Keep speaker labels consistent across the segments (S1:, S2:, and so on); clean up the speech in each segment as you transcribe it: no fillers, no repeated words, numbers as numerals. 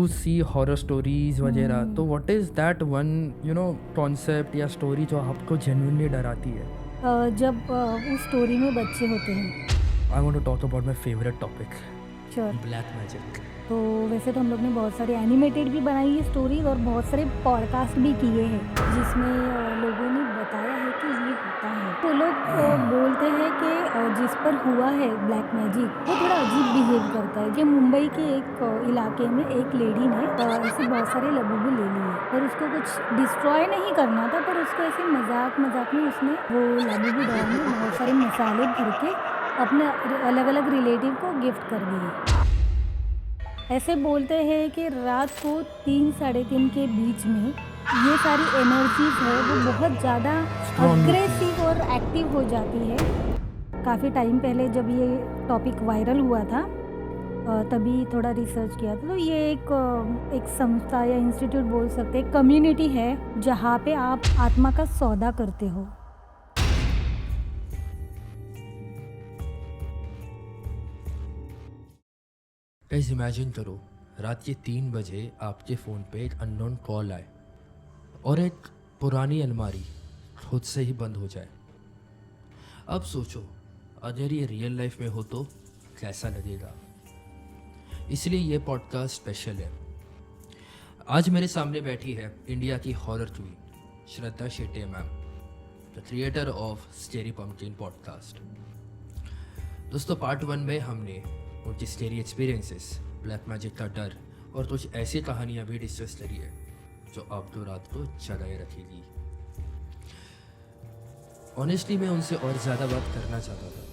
S1: You see horror stories वगैरह, तो what is that one concept या स्टोरी जो आपको जेन्युइनली डराती है?
S2: जब उस स्टोरी में बच्चे होते हैं।
S1: I want to talk about my favourite topic,
S2: sure.
S1: Black magic.
S2: तो वैसे तो हम लोग ने बहुत सारी एनिमेटेड भी बनाई है स्टोरीज और बहुत सारे पॉडकास्ट भी किए हैं जिसमें लोगों ने बताया है कि ये होता है। वो लोग बोलते हैं कि जिस पर हुआ है ब्लैक मैजिक वो थोड़ा अजीब बिहेव करता है। कि मुंबई के एक इलाके में एक लेडी ने ऐसे बहुत सारे लबूबू ले लिए और उसको कुछ डिस्ट्रॉय नहीं करना था, पर उसको ऐसे मजाक मजाक में उसने वो लबूबू डॉल में बहुत सारे मसाले भर के अपने अलग अलग रिलेटिव को गिफ्ट कर दिए। ऐसे बोलते हैं कि रात को 3-3:30 के बीच में ये सारी एनर्जीज है वो बहुत ज़्यादा अग्रेसिव और एक्टिव हो जाती है। काफ़ी टाइम पहले जब ये टॉपिक वायरल हुआ था तभी थोड़ा रिसर्च किया था। तो ये एक संस्था या इंस्टीट्यूट बोल सकते हैं, कम्युनिटी है जहाँ पे आप आत्मा का सौदा करते हो।
S1: गाइस इमेजिन करो, रात के 3 बजे आपके फ़ोन पे एक अननोन कॉल आए और एक पुरानी अलमारी खुद से ही बंद हो जाए। अब सोचो अगर ये रियल लाइफ में हो तो कैसा लगेगा। इसलिए ये पॉडकास्ट स्पेशल है। आज मेरे सामने बैठी है इंडिया की horror queen Shraddha Shetty ma'am, the creator of scary pumpkin podcast. दोस्तों, पार्ट 1 में हमने उनकी स्केरी एक्सपीरियंसेस, ब्लैक मैजिक का डर और कुछ ऐसी कहानियाँ भी डिस्कस करी है जो आपको रात को जगाए रखेगी। ऑनेस्टली मैं उनसे और ज़्यादा बात करना चाहता था,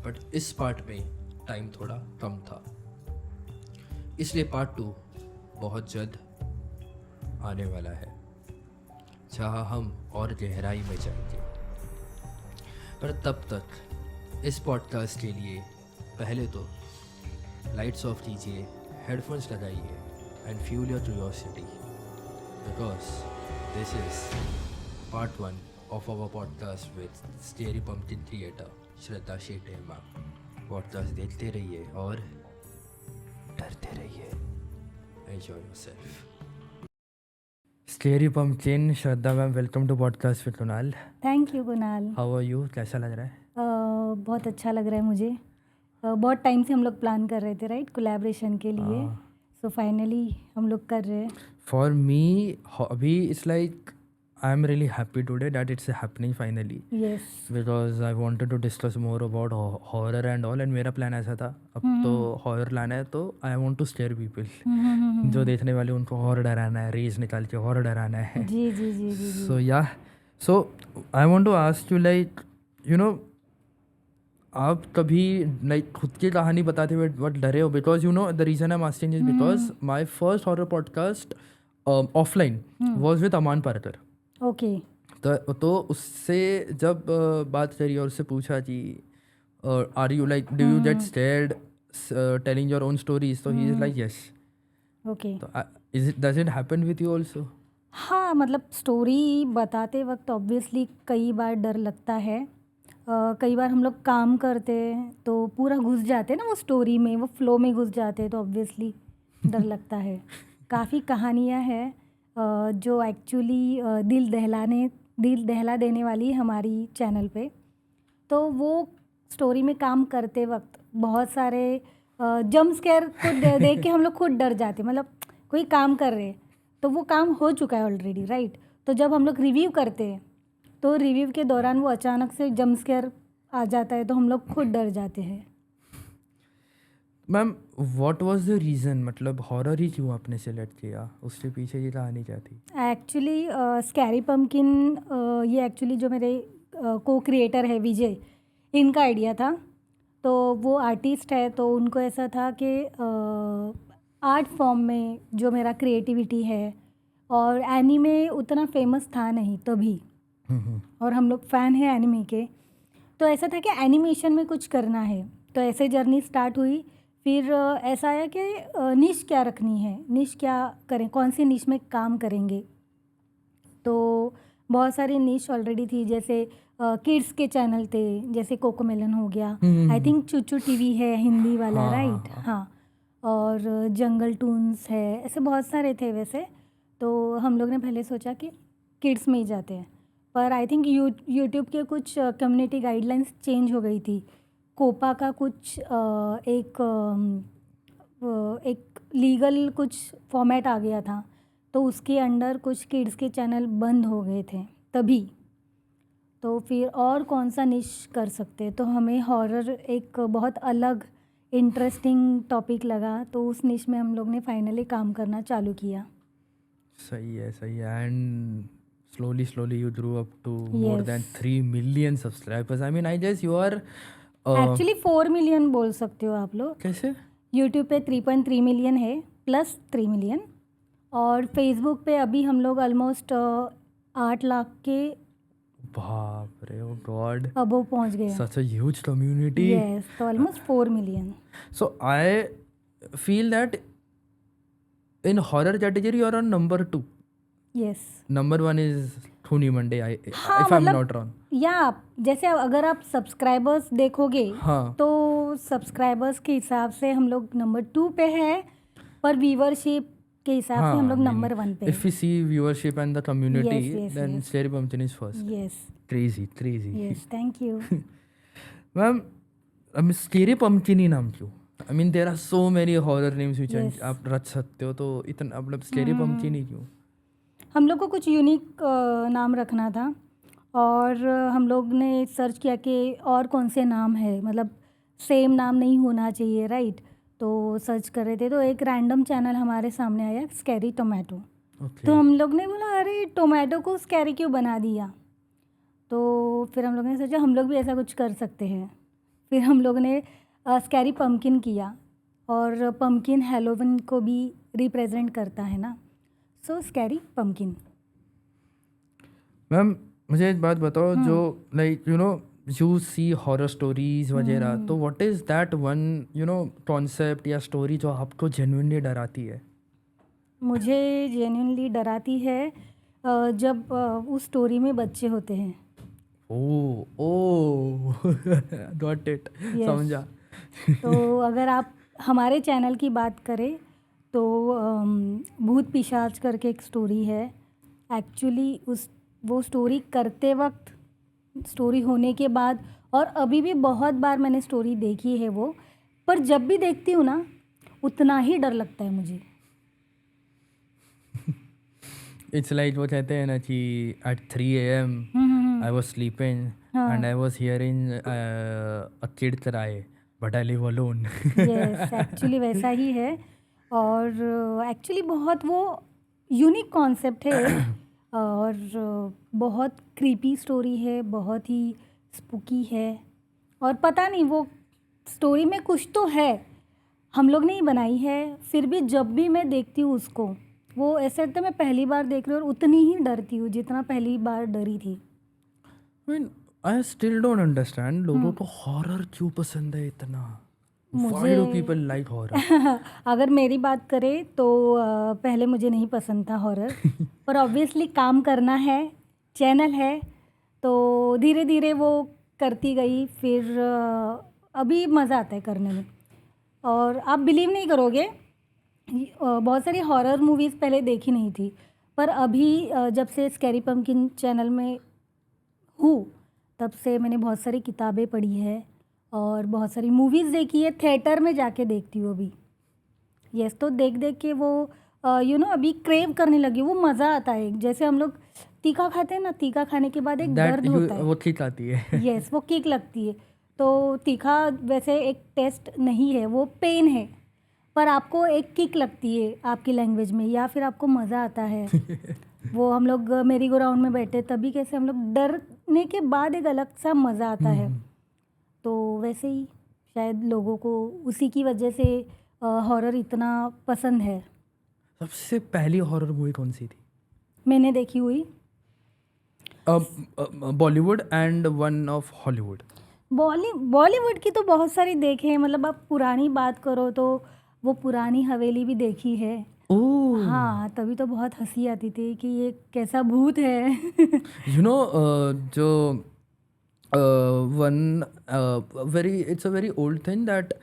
S1: बट इस पार्ट में टाइम थोड़ा कम था, इसलिए पार्ट 2 बहुत जल्द आने वाला है जहाँ हम और गहराई में जाएंगे। पर तब तक इस पॉडकास्ट के लिए पहले तो लाइट्स ऑफ कीजिए, हेडफोन्स लगाइए and fuel your curiosity, because this is part 1 of our podcast with scary pumpkin creator Shraddha Shetty ma'am. Podcast देखते रहिए और डरते रहिए। Enjoy yourself. Scary pumpkin Shraddha ma'am, welcome to podcast with Kunal.
S2: Thank you Kunal.
S1: How are you? कैसा लग रहा है?
S2: बहुत अच्छा लग रहा है मुझे। बहुत टाइम से हम लोग प्लान कर रहे थे, राइट, कोलैबोरेशन के लिए। सो फाइनली हम लोग कर रहे हैं।
S1: फॉर मी अभी it's like I am really happy today that it's happening finally,
S2: yes,
S1: because I wanted to discuss more about horror and all. And मेरा प्लान ऐसा था, अब तो हॉरर लाना है तो I want to scare people. जो देखने वाले उनको हॉरर डराना है, रेज निकाल के हॉरर डराना है।
S2: जी जी जी जी जी।
S1: सो या so I want to ask you, like आप कभी लाइक खुद की कहानी बताते हुए बहुत डरे हो? Because the reason I am asking is because my first horror podcast offline was with Aman Parkar.
S2: Okay.
S1: तो उससे जब बात करी और उससे पूछा कि are you like do you get scared telling your own stories, तो he is like yes.
S2: Okay,
S1: तो does it happen with you also?
S2: हाँ, मतलब स्टोरी बताते वक्त ऑब्वियसली कई बार डर लगता है। कई बार हम लोग काम करते हैं तो पूरा घुस जाते हैं ना वो स्टोरी में, वो फ्लो में घुस जाते हैं, तो ऑब्वियसली डर लगता है। काफ़ी कहानियाँ हैं जो एक्चुअली दिल दहला देने वाली हमारी चैनल पे। तो वो स्टोरी में काम करते वक्त बहुत सारे जंप स्केयर को देख के हम लोग खुद डर जाते हैं। मतलब कोई काम कर रहे हैं तो वो काम हो चुका है ऑलरेडी, राइट। तो जब हम लोग रिव्यू करते हैं तो रिव्यू के दौरान वो अचानक से जंप स्केयर आ जाता है तो हम लोग खुद डर जाते हैं।
S1: Ma'am, what was the reason? मतलब हॉरर ही क्यों आपने सेलेक्ट किया? उसके पीछे ये कहानी क्या थी?
S2: एक्चुअली स्कैरी पम्पकिन ये एक्चुअली जो मेरे को क्रिएटर है विजय, इनका आइडिया था। तो वो आर्टिस्ट है तो उनको ऐसा था कि आर्ट फॉर्म में जो मेरा क्रिएटिविटी है, और एनीमे उतना फेमस था नहीं तभी, और हम लोग फ़ैन हैं एनीमे के, तो ऐसा था कि एनिमेशन में कुछ करना है। तो ऐसे जर्नी स्टार्ट हुई। फिर ऐसा आया कि निश क्या रखनी है, निश क्या करें, कौन सी निश में काम करेंगे। तो बहुत सारी निश ऑलरेडी थी, जैसे किड्स के चैनल थे, जैसे कोकोमेलन हो गया, आई थिंक चूचू टीवी है हिंदी वाला, राइट, हाँ। और जंगल टून्स है, ऐसे बहुत सारे थे वैसे। तो हम लोग ने पहले सोचा कि किड्स में ही जाते हैं, पर आई थिंक यूट्यूब के कुछ कम्युनिटी गाइडलाइंस चेंज हो गई थी। कोपा का कुछ एक लीगल कुछ फॉर्मेट आ गया था, तो उसके अंडर कुछ किड्स के चैनल बंद हो गए थे तभी। तो फिर और कौन सा निश कर सकते, तो हमें हॉरर एक बहुत अलग इंटरेस्टिंग टॉपिक लगा, तो उस निश में हम लोग ने फाइनली काम करना चालू किया।
S1: सही है and slowly you grew up to more
S2: Yes.
S1: than 3 million subscribers. I mean, I guess you are
S2: actually 4 million बोल सकते हो आप लोग।
S1: कैसे?
S2: यूट्यूब पे 3.3 मिलियन है प्लस 3 मिलियन, और फेसबुक पे अभी हम लोग ऑलमोस्ट 8 लाख के
S1: बाप रे, oh god,
S2: अबव पहुंच गए।
S1: such a huge community.
S2: Yes, तो almost 4 million.
S1: So I feel that in horror category you are on number 2.
S2: Yes,
S1: Number 1 is Thuni Monday,
S2: हाँ,
S1: if I'm
S2: मतलब
S1: not wrong.
S2: या जैसे अगर आप सब्सक्राइबर्स देखोगे
S1: हाँ.
S2: तो सब्सक्राइबर्स के हिसाब से हम लोग नंबर 2 पे है, पर व्यूअरशिप के हिसाब से हम लोग नंबर 1 पे
S1: If we see viewership and the community,
S2: Yes,
S1: then
S2: yes.
S1: Scary Pumpkin is first.
S2: Yes
S1: Crazy.
S2: Yes, thank you.
S1: Ma'am, Scary Pumpkin ही नाम क्यों? I mean, there are so many horror names which
S2: Yes.
S1: आप रच सकते हो, तो इतना मतलब Scary Pumpkin ही क्यों?
S2: हम लोग को कुछ यूनिक नाम रखना था, और हम लोग ने सर्च किया कि और कौन से नाम है, मतलब सेम नाम नहीं होना चाहिए, राइट। तो सर्च कर रहे थे, तो एक रैंडम चैनल हमारे सामने आया, स्कैरी टोमेटो।
S1: Okay.
S2: तो हम लोग ने बोला अरे टोमेटो को स्कैरी क्यों बना दिया, तो फिर हम लोग ने सोचा हम लोग भी ऐसा कुछ कर सकते हैं। फिर हम लोग ने स्कैरी पम्पकिन किया, और पम्पकिन हैलोवीन को भी रिप्रेजेंट करता है ना, सो स्कैरी पम्पकिन।
S1: मैम, मुझे एक बात बताओ, जो like you see horror stories वगैरह, तो what is that one concept या स्टोरी जो आपको जेन्युइनली डराती है?
S2: मुझे जेन्युइनली डराती है जब उस स्टोरी में बच्चे होते हैं।
S1: ओ गॉट इट,
S2: Yes.
S1: समझा।
S2: तो अगर आप हमारे चैनल की बात करें तो भूत पिशाच करके एक स्टोरी है। एक्चुअली वो स्टोरी करते वक्त, स्टोरी होने के बाद, और अभी भी बहुत बार मैंने स्टोरी देखी है वो, पर जब भी देखती हूँ ना उतना ही डर लगता है मुझे।
S1: इट्स लाइक वो कहते हैं ना कि at 3 AM I was sleeping and I was hearing a kid cry but I live alone.
S2: Yes, actually वैसा ही है, और एक्चुअली बहुत वो यूनिक कॉन्सेप्ट है, और बहुत क्रीपी स्टोरी है, बहुत ही स्पूकी है, और पता नहीं वो स्टोरी में कुछ तो है, हम लोग ने ही बनाई है, फिर भी जब भी मैं देखती हूँ उसको, वो ऐसे लगता है मैं पहली बार देख रही हूँ और उतनी ही डरती हूँ जितना पहली बार डरी थी।
S1: I mean, I still don't understand लोगों को हॉरर क्यों पसंद है इतना? Why do people like horror?
S2: अगर मेरी बात करें तो पहले मुझे नहीं पसंद था हॉरर, पर ऑब्वियसली काम करना है, चैनल है, तो धीरे धीरे वो करती गई, फिर अभी मज़ा आता है करने में। और आप बिलीव नहीं करोगे, बहुत सारी हॉरर मूवीज़ पहले देखी नहीं थी, पर अभी जब से स्कैरी पम्पकिन चैनल में हूँ तब से मैंने बहुत सारी किताबें पढ़ी है और बहुत सारी मूवीज़ देखी है, थिएटर में जाके देखती हूँ अभी। यस, तो देख देख के वो अभी क्रेव करने लगी, वो मज़ा आता है। जैसे हम लोग तीखा खाते हैं ना, तीखा खाने के बाद एक दर्द होता है,
S1: वो किक आती है।
S2: यस, वो किक लगती है। तो तीखा वैसे एक टेस्ट नहीं है, वो पेन है, पर आपको एक किक लगती है आपकी लैंग्वेज में, या फिर आपको मज़ा आता है। वो हम लोग मेरी गो राउंड में बैठे तभी कैसे हम लोग डरने के बाद एक अलग सा मज़ा आता है। तो वैसे ही शायद लोगों को उसी की वजह से हॉरर इतना पसंद है।
S1: सबसे पहली हॉरर मूवी कौन सी थी?
S2: मैंने देखी हुई
S1: Bollywood and one of Hollywood.
S2: Bollywood की तो बहुत सारी देखे हैं, मतलब आप पुरानी बात करो तो वो पुरानी हवेली भी देखी है।
S1: ओह
S2: हाँ, तभी तो बहुत हंसी आती थी कि ये कैसा भूत है।
S1: जो one it's a very old thing that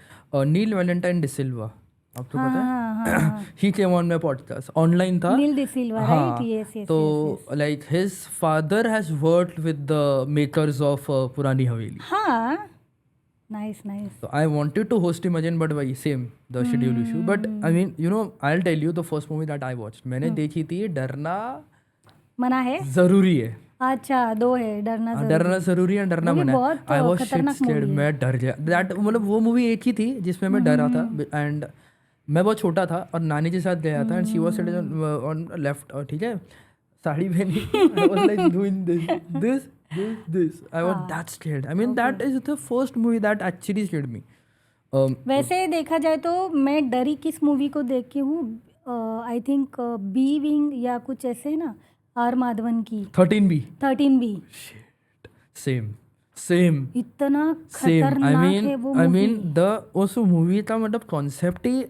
S1: Neil Valentine De Silva, आपको
S2: हाँ
S1: पता है?
S2: हाँ हाँ हाँ
S1: he came on my podcast, online था।
S2: नील डिसिल्वा, राइट?
S1: हाँ,
S2: यस यस
S1: तो
S2: yes.
S1: Like his father has worked with the makers of Purani Haveli.
S2: हाँ, nice nice.
S1: So I wanted to host him again, but why same the schedule issue. But I mean, I'll tell you the first movie that I watched. मैंने देखी थी डरना
S2: मना है?
S1: जरूरी है.
S2: अच्छा, दो है, डरना
S1: हाँ,
S2: जरूरी
S1: डरना
S2: है।
S1: जरूरी है, डरना
S2: वो भी
S1: मना है.
S2: बहुत
S1: आई वॉज शिट
S2: खतरनाक
S1: स्केर्ड,
S2: मूवी है।
S1: मैं डर गया. दैट मतलब वो मूवी एक ही थी जिसमें मैं डरा था. एंड मैं बहुत छोटा था और नानी के साथ गया था. And she was sitting on left, और ठीक है, साड़ी पहनी. I was like doing this. I was that scared. I mean that is the first movie that actually scared me.
S2: वैसे देखा जाए तो मैं डरी किस मूवी को देख के हूँ, आई थिंक बी विंग या कुछ ऐसे है ना, आर माधवन की
S1: 13B.
S2: 13B।
S1: सेम
S2: इतना
S1: सेम.
S2: खतरनाक है वो
S1: आई
S2: मूवी।
S1: मीन उस मूवी का मतलब कॉन्सेप्ट ही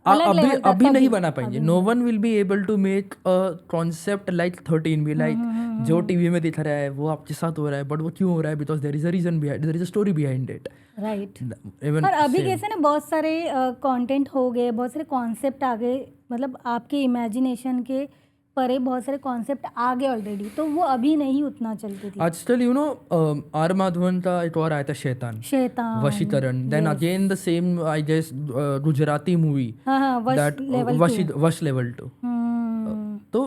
S2: अलग
S1: अभी
S2: level का
S1: अभी
S2: तभी,
S1: नहीं बना पाएंगे. No one will be able to make a concept like 13B. Like जो टीवी में दिख रहा है वो आपके साथ हो रहा है, बट वो क्यों हो रहा है? Because there is a reason behind, there is a story behind it.
S2: Right.
S1: Even
S2: और अभी कैसे ना बहुत सारे कंटेंट हो गए, बहुत सारे कॉन्सेप्ट आ गए, मतलब आपके इमेजिनेशन के परे बहुत सारे कॉन्सेप्ट आ गए ऑलरेडी, तो वो अभी नहीं उतना चलते थे।
S1: आजकल आर माधवन का एक और आया था Shaitaan,
S2: Shaitaan,
S1: Vashikaran. Then again the same I guess Gujarati movie,
S2: हाँ हाँ,
S1: वश लेवल 2. तो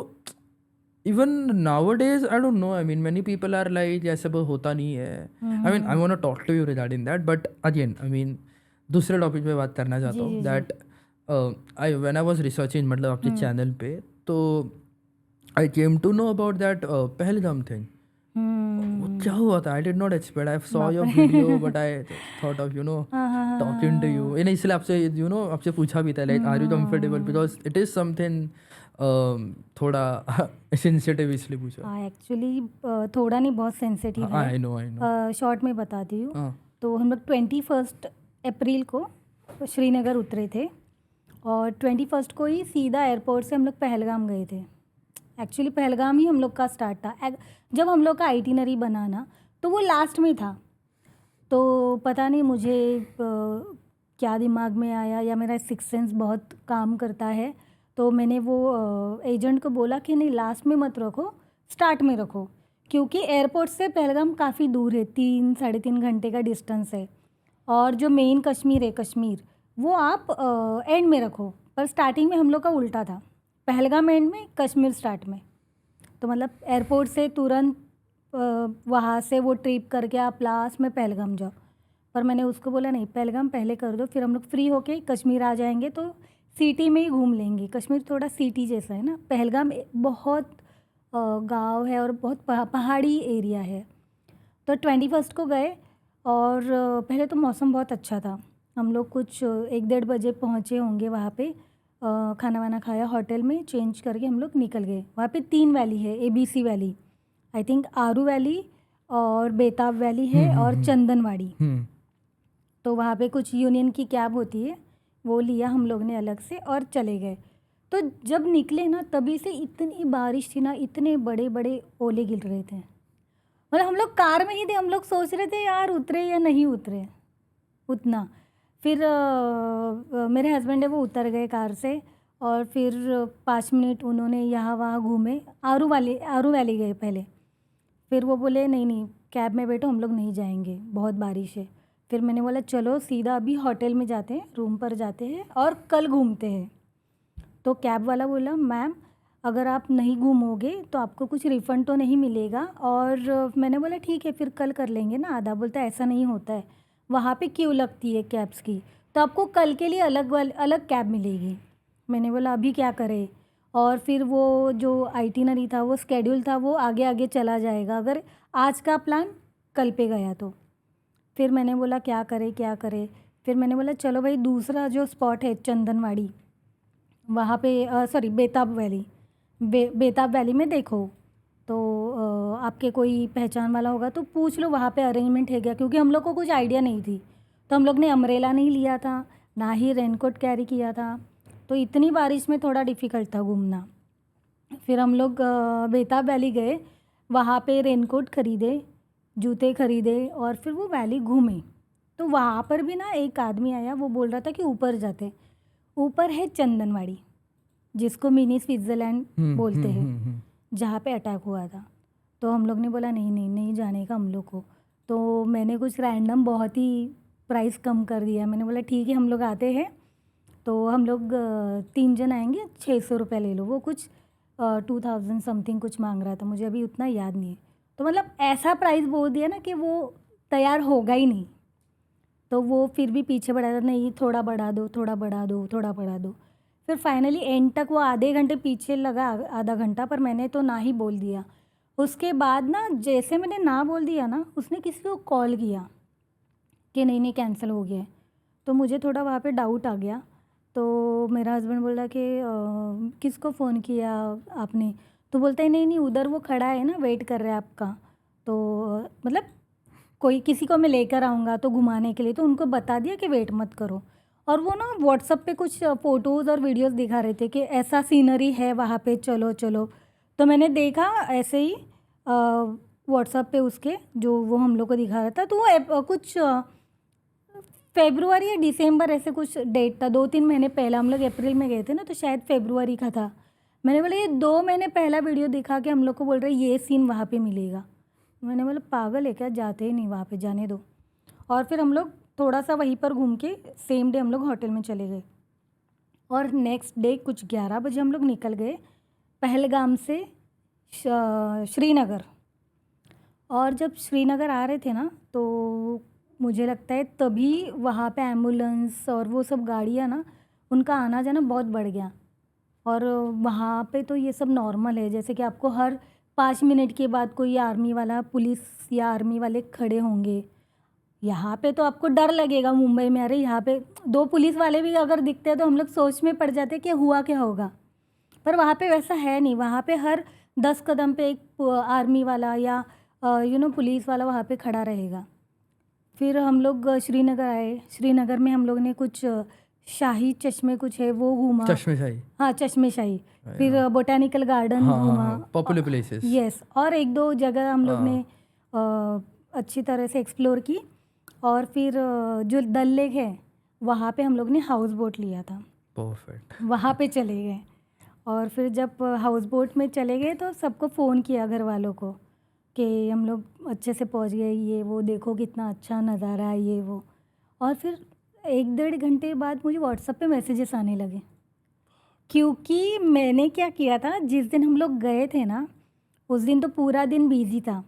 S1: even nowadays I don't know, I mean many people are like ऐसा होता नहीं है. I mean I want to talk to you regarding that, but again I mean दूसरे topic पे बात करना चाहता हूँ. That I when I was researching मतलब आपके चैनल पे, तो I came to know about that Pahalgam thing. वो क्या हुआ था? I did not expect. I saw your video but I thought of talking to you. इसलिए आपसे आपसे पूछा भी था, like are you comfortable, because it is something थोड़ा सेंसिटिव, इसलिए पूछा.
S2: हाँ, एक्चुअली थोड़ा नहीं, बहुत सेंसिटिव है।
S1: I know.
S2: शॉर्ट में बताती हूँ। तो हम लोग 21 अप्रैल को श्रीनगर उतरे थे और 21 को ही सीधा एयरपोर्ट से हम लोग पहलगाम गए थे। एक्चुअली पहलगाम ही हम लोग का स्टार्ट था। जब हम लोग का आइटिनरी बना ना, तो वो लास्ट में था। तो पता नहीं मुझे क्या दिमाग में आया, या मेरा सिक्स सेंस बहुत काम करता है, तो मैंने वो एजेंट को बोला कि नहीं, लास्ट में मत रखो, स्टार्ट में रखो, क्योंकि एयरपोर्ट से पहलगाम काफ़ी दूर है, 3-3.5 घंटे का डिस्टेंस है। और जो मेन कश्मीर है, कश्मीर, वो आप एंड में रखो। पर स्टार्टिंग में हम लोग का उल्टा था, पहलगाम एंड में, कश्मीर स्टार्ट में। तो मतलब एयरपोर्ट से तुरंत वहाँ से वो ट्रिप करके आप लास्ट में पहलगाम जाओ। पर मैंने उसको बोला नहीं, पहलगाम पहले कर दो, फिर हम लोग फ्री होके कश्मीर आ जाएंगे, तो सिटी में ही घूम लेंगे। कश्मीर थोड़ा सिटी जैसा है ना, पहलगाम बहुत गांव है और बहुत पहाड़ी एरिया है। तो 21 को गए और पहले तो मौसम बहुत अच्छा था। हम लोग कुछ 1-1:30 बजे पहुँचे होंगे वहाँ पे। खाना वाना खाया होटल में, चेंज करके हम लोग निकल गए। वहाँ पे 3 वैली है, ABC valley, I think Aru valley और बेताब वैली है, और चंदनवाड़ी। तो वहाँ पे कुछ यूनियन की कैब होती है, वो लिया हम लोग ने अलग से और चले गए। तो जब निकले ना, तभी से इतनी बारिश थी ना, इतने बड़े बड़े ओले गिर रहे थे। मतलब हम लोग कार में ही थे, हम लोग सोच रहे थे यार उतरे या नहीं उतरे उतना। फिर मेरे हस्बैंड है वो उतर गए कार से, और फिर 5 मिनट उन्होंने यहाँ वहाँ घूमे। आरू वैली गए पहले, फिर वो बोले नहीं नहीं कैब में बैठो, हम लोग नहीं जाएंगे, बहुत बारिश है। फिर मैंने बोला चलो सीधा अभी होटल में जाते हैं, रूम पर जाते हैं और कल घूमते हैं। तो कैब वाला बोला मैम अगर आप नहीं घूमोगे तो आपको कुछ रिफ़ंड तो नहीं मिलेगा। और मैंने बोला ठीक है फिर कल कर लेंगे ना आधा। बोलता है ऐसा नहीं होता है, वहाँ पे क्यों लगती है कैब्स की, तो आपको कल के लिए अलग कैब मिलेगी। मैंने बोला अभी क्या करें। और फिर वो जो आइटिनरी था, वो स्केड्यूल था, वो आगे आगे चला जाएगा अगर आज का प्लान कल पे गया तो। फिर मैंने बोला क्या करें। फिर मैंने बोला चलो भाई दूसरा जो स्पॉट है चंदनवाड़ी, वहाँ पे सॉरी बेताब वैली, बेताब वैली में देखो तो आपके कोई पहचान वाला होगा तो पूछ लो वहाँ पे अरेंजमेंट है क्या, क्योंकि हम लोग को कुछ आइडिया नहीं थी। तो हम लोग ने अम्ब्रेला नहीं लिया था, ना ही रेनकोट कैरी किया था, तो इतनी बारिश में थोड़ा डिफ़िकल्ट था घूमना। फिर हम लोग बेताब वैली गए, वहाँ पे रेनकोट ख़रीदे, जूते ख़रीदे और फिर वो वैली घूमे। तो वहाँ पर भी ना एक आदमी आया, वो बोल रहा था कि ऊपर जाते। ऊपर है चंदनवाड़ी, जिसको मिनी स्विट्ज़रलैंड बोलते हैं, जहाँ पे अटैक हुआ था। तो हम लोग ने बोला नहीं नहीं नहीं जाने का हम लोग को। तो मैंने कुछ रैंडम बहुत ही प्राइस कम कर दिया। मैंने बोला ठीक है हम लोग आते हैं, तो हम लोग 3 जन आएंगे, 600 रुपये ले लो। वो कुछ 2000 समथिंग कुछ मांग रहा था, मुझे अभी उतना याद नहीं है। तो मतलब ऐसा प्राइस बोल दिया ना कि वो तैयार होगा ही नहीं। तो वो फिर भी पीछे बढ़ा था, नहीं थोड़ा बढ़ा दो, थोड़ा बढ़ा दो, थोड़ा बढ़ा दो। फिर फाइनली एंड तक वो आधे घंटे पीछे लगा, आधा घंटा, पर मैंने तो ना ही बोल दिया। उसके बाद ना जैसे मैंने ना बोल दिया ना, उसने किसी को कॉल किया कि नहीं नहीं कैंसिल हो गया है। तो मुझे थोड़ा वहाँ पे डाउट आ गया। तो मेरा हस्बैंड बोला कि किसको फ़ोन किया आपने? तो बोलता है नहीं नहीं उधर वो खड़ा है ना, वेट कर रहा है आपका। तो मतलब कोई किसी को मैं लेकर आऊँगा तो घुमाने के लिए, तो उनको बता दिया कि वेट मत करो। और वो ना व्हाट्सअप पे कुछ फ़ोटोज़ और वीडियोज़ दिखा रहे थे कि ऐसा सीनरी है वहाँ पे, चलो चलो। तो मैंने देखा ऐसे ही व्हाट्सअप पे उसके, जो वो हम लोग को दिखा रहा था। तो वो कुछ फरवरी या दिसंबर ऐसे कुछ डेट था, 2-3 महीने पहले। हम लोग अप्रैल में गए थे ना, तो शायद फरवरी का था। मैंने बोला ये 2 महीने पहला वीडियो दिखा के हम लोग को बोल रहे ये सीन वहाँ पे मिलेगा। मैंने बोला पागल है क्या, जाते ही नहीं वहाँ पे, जाने दो। और फिर हम लोग थोड़ा सा वहीं पर घूम के सेम डे हम लोग होटल में चले गए। और नेक्स्ट डे कुछ 11 बजे हम लोग निकल गए पहलगाम से श्रीनगर। और जब श्रीनगर आ रहे थे ना, तो मुझे लगता है तभी वहाँ पे एम्बुलेंस और वो सब गाड़ियाँ ना, उनका आना जाना बहुत बढ़ गया। और वहाँ पे तो ये सब नॉर्मल है, जैसे कि आपको हर 5 मिनट के बाद कोई आर्मी वाला, पुलिस या आर्मी वाले खड़े होंगे। यहाँ पे तो आपको डर लगेगा मुंबई में, अरे यहाँ पे 2 पुलिस वाले भी अगर दिखते हैं तो हम लोग सोच में पड़ जाते कि हुआ क्या होगा। पर वहाँ पे वैसा है नहीं, वहाँ पे हर 10 कदम पे एक आर्मी वाला या पुलिस वाला वहाँ पे खड़ा रहेगा। फिर हम लोग श्रीनगर आए। श्रीनगर में हम लोग ने कुछ शाही चश्मे कुछ है वो घूमा।
S1: चश्मेशाही।
S2: हाँ चश्मेशाही। फिर बोटानिकल गार्डन घूमा।
S1: Popular places.
S2: यस, और 1-2 जगह हम लोग ने अच्छी तरह से एक्सप्लोर की। और फिर जो डल लेक है वहाँ पे हम लोग ने हाउस बोट लिया था।
S1: परफेक्ट।
S2: वहाँ पे चले गए। और फिर जब हाउस बोट में चले गए तो सबको फ़ोन किया घर वालों को कि हम लोग अच्छे से पहुँच गए, ये वो देखो कितना अच्छा नज़ारा है ये वो। और फिर 1-1.5 घंटे बाद मुझे व्हाट्सएप पे मैसेजेस आने लगे, क्योंकि मैंने क्या किया था, जिस दिन हम लोग गए थे ना उस दिन तो पूरा दिन बिजी था।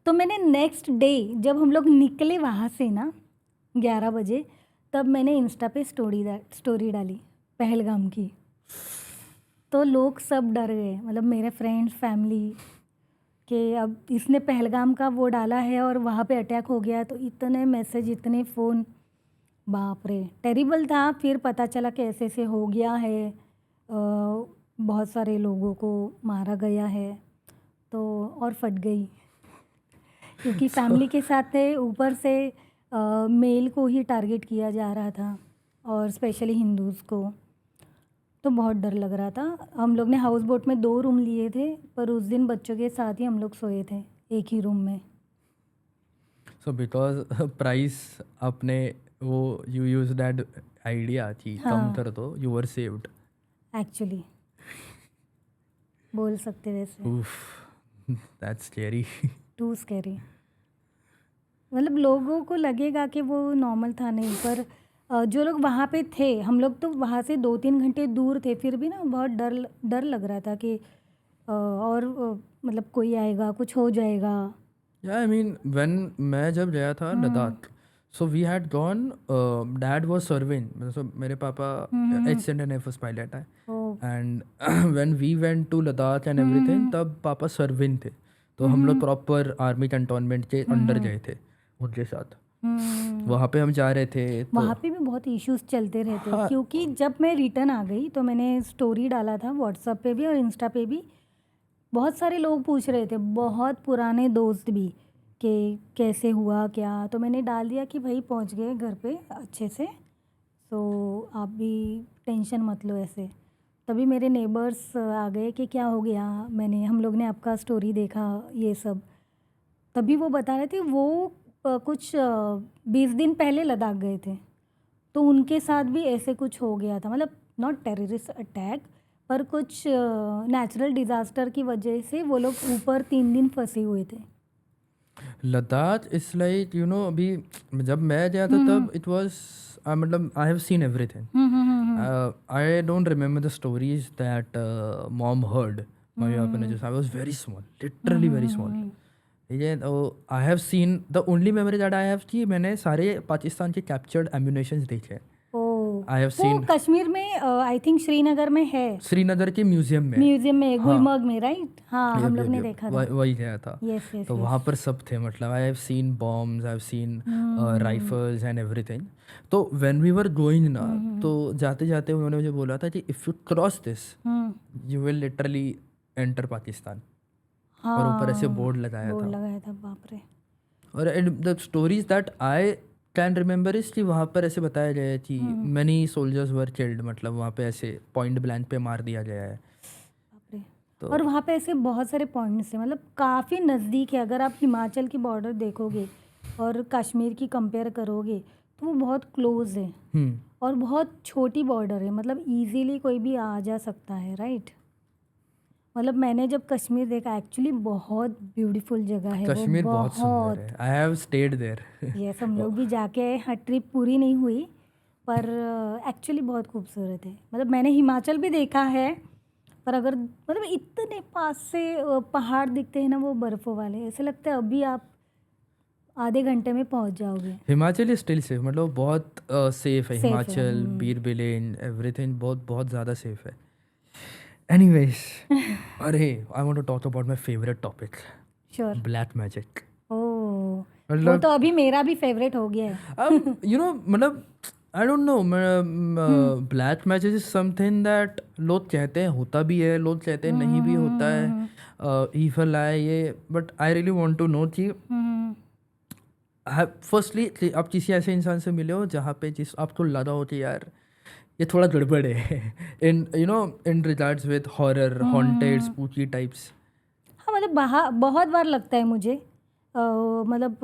S2: तो मैंने नेक्स्ट डे जब हम लोग निकले वहाँ से ना 11 बजे, तब मैंने इंस्टा पे स्टोरी डाली पहलगाम की। तो लोग सब डर गए, मतलब मेरे फ्रेंड्स, फैमिली, कि अब इसने पहलगाम का वो डाला है और वहाँ पे अटैक हो गया। तो इतने मैसेज, इतने फ़ोन, बाप रे टेरिबल था। फिर पता चला कि ऐसे ऐसे हो गया है, बहुत सारे लोगों को मारा गया है। तो और फट गई क्योंकि फैमिली के साथ थे, ऊपर से मेल को ही टारगेट किया जा रहा था और स्पेशली हिंदूज़ को। तो बहुत डर लग रहा था। हम लोग ने हाउस बोट में 2 रूम लिए थे, पर उस दिन बच्चों के साथ ही हम लोग सोए थे एक ही रूम में।
S1: सो बिकॉज प्राइस आपने वो यू यूज दैट आइडिया कि कम कर दो, यू वर सेव्ड
S2: एक्चुअली बोल सकते वैसे।
S1: That's scary.
S2: Too scary. मतलब लोगों को लगेगा कि वो नॉर्मल था, नहीं, पर जो लोग वहाँ पे थे, हम लोग तो वहाँ से 2-3 घंटे दूर थे, फिर भी ना बहुत डर लग रहा था कि मतलब कोई आएगा, कुछ हो जाएगा।
S1: आई मीन व्हेन मैं जब गया था Ladakh, so we had gone, dad was serving, मतलब मेरे पापा एक्सटेंडेड एयर फोर्स पायलट है, and when we went to Ladakh and everything, तब पापा सर्विंग थे। तो हम लोग प्रॉपर आर्मी कैंटोनमेंट के अंडर गए थे उनके साथ। वहाँ पे हम जा रहे थे तो
S2: वहाँ पे भी बहुत इश्यूज चलते रहते हैं। क्योंकि जब मैं रिटर्न आ गई तो मैंने स्टोरी डाला था व्हाट्सएप पे भी और इंस्टा पे भी। बहुत सारे लोग पूछ रहे थे, बहुत पुराने दोस्त भी, कि कैसे हुआ क्या। तो मैंने डाल दिया कि भाई पहुँच गए घर पे अच्छे से, तो आप भी टेंशन मत लो ऐसे। तभी मेरे नेबर्स आ गए कि क्या हो गया, हम लोग ने आपका स्टोरी देखा ये सब। तभी वो बता रहे थे वो कुछ 20 दिन पहले लद्दाख गए थे, तो उनके साथ भी ऐसे कुछ हो गया था। मतलब नॉट टेररिस्ट अटैक, पर कुछ नेचुरल डिजास्टर की वजह से वो लोग ऊपर 3 दिन फंसे हुए थे।
S1: Ladakh is like you know, अभी जब मैं गया था तब इट वाज मतलब I have seen everything. I don't remember the stories that mom heard. Mummy papa ने जो, I was very small, literally very small. ठीक है, तो I have seen the only memory that I have कि मैंने सारे पाकिस्तान के कैप्चर्ड एम्यूनेशंस देखे. आई हैव
S2: वो
S1: सीन
S2: कश्मीर में आई थिंक श्रीनगर में है,
S1: श्रीनगर के म्यूजियम में
S2: गुलमर्ग में, राइट? हाँ, हम लोग ने देखा था,
S1: वही गया था.
S2: Yes yes.
S1: तो वहाँ पर सब थे, मतलब I have seen bombs, I have seen rifles and everything. तो व्हेन वी वर गोइंग ना, तो जाते जाते उन्होंने मुझे बोला था कि if you cross this you will literally enter Pakistan. और ऊपर ऐसे बोर्ड लगाया था.
S2: बाप रे.
S1: और the stories that I can remember is कि वहाँ पर ऐसे बताया गया है कि मैनी सोल्जर्स वर किल्ड, मतलब वहाँ पे ऐसे पॉइंट ब्लैंक पे मार दिया गया है.
S2: बाप रे. और वहाँ पे ऐसे बहुत सारे पॉइंट्स हैं, मतलब काफ़ी नज़दीक है. अगर आप हिमाचल की बॉर्डर देखोगे और कश्मीर की कंपेयर करोगे तो वो बहुत क्लोज है. और बहुत छोटी बॉर्डर है, मतलब इजीली कोई भी आ जा सकता है, राइट? मतलब मैंने जब कश्मीर देखा, एक्चुअली बहुत ब्यूटीफुल जगह है.
S1: कश्मीर
S2: वो
S1: बहुत सुंदर है. I have stayed there.
S2: Yes, हम लोग भी जाके आए. हर ट्रिप पूरी नहीं हुई, पर एक्चुअली बहुत खूबसूरत है. मतलब मैंने हिमाचल भी देखा है, पर अगर मतलब इतने पास से पहाड़ दिखते हैं ना, वो बर्फ़ों वाले, ऐसे लगता है अभी आप आधे घंटे में पहुंच जाओगे.
S1: हिमाचल इज स्टिल सेफ, मतलब बहुत सेफ है.
S2: Safe है,
S1: हिमाचल, बीर बिलेन, एवरीथिंग बहुत बहुत ज़्यादा सेफ है. एनीवेज, अरे I want to talk about my favourite topic,
S2: sure.
S1: Black magic.
S2: वो तो अभी मेरा भी फेवरेट हो गया है.
S1: यू नो, मतलब आई don't no, black magic is something that लोग कहते हैं होता भी है, लोग कहते हैं नहीं भी होता है, ईवल है ये. But I really want to know कि फर्स्टली आप किसी ऐसे इंसान से मिले हो जहाँ पे जिस आपको लगा हो कि यार ये थोड़ा गड़बड़ है, in you know in regards with horror, haunted, spooky types.
S2: हाँ, मतलब बहुत बार लगता है मुझे, मतलब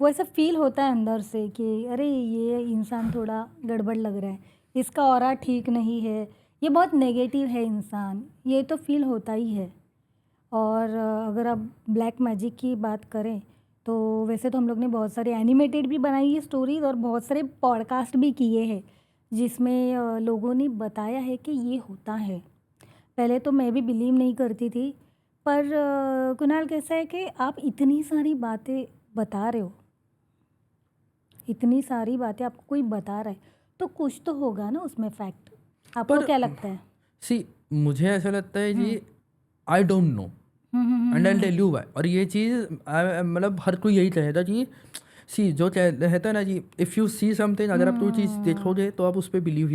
S2: वो ऐसा फील होता है अंदर से कि अरे ये इंसान थोड़ा गड़बड़ लग रहा है, इसका ऑरा ठीक नहीं है, ये बहुत नेगेटिव है इंसान, ये तो फील होता ही है. और अगर आप ब्लैक मैजिक की बात करें तो वैसे तो हम लोग ने बहुत सारे एनिमेटेड भी बनाई है स्टोरीज, और बहुत सारे पॉडकास्ट भी किए हैं जिसमें लोगों ने बताया है कि ये होता है. पहले तो मैं भी बिलीव नहीं करती थी, पर कुणाल कैसा है कि आप इतनी सारी बातें बता रहे हो, इतनी सारी बातें आपको कोई बता रहा है, तो कुछ तो होगा ना उसमें फैक्ट. आपको क्या लगता है?
S1: सी, मुझे ऐसा लगता है कि I don't know and I tell you why. और ये चीज़ मतलब हर कोई यही कहेगा कि सी जो कहता है ना कि इफ़ यू सी समथिंग, अगर आप कोई चीज़ देखोगे तो आप उस पर बिलीव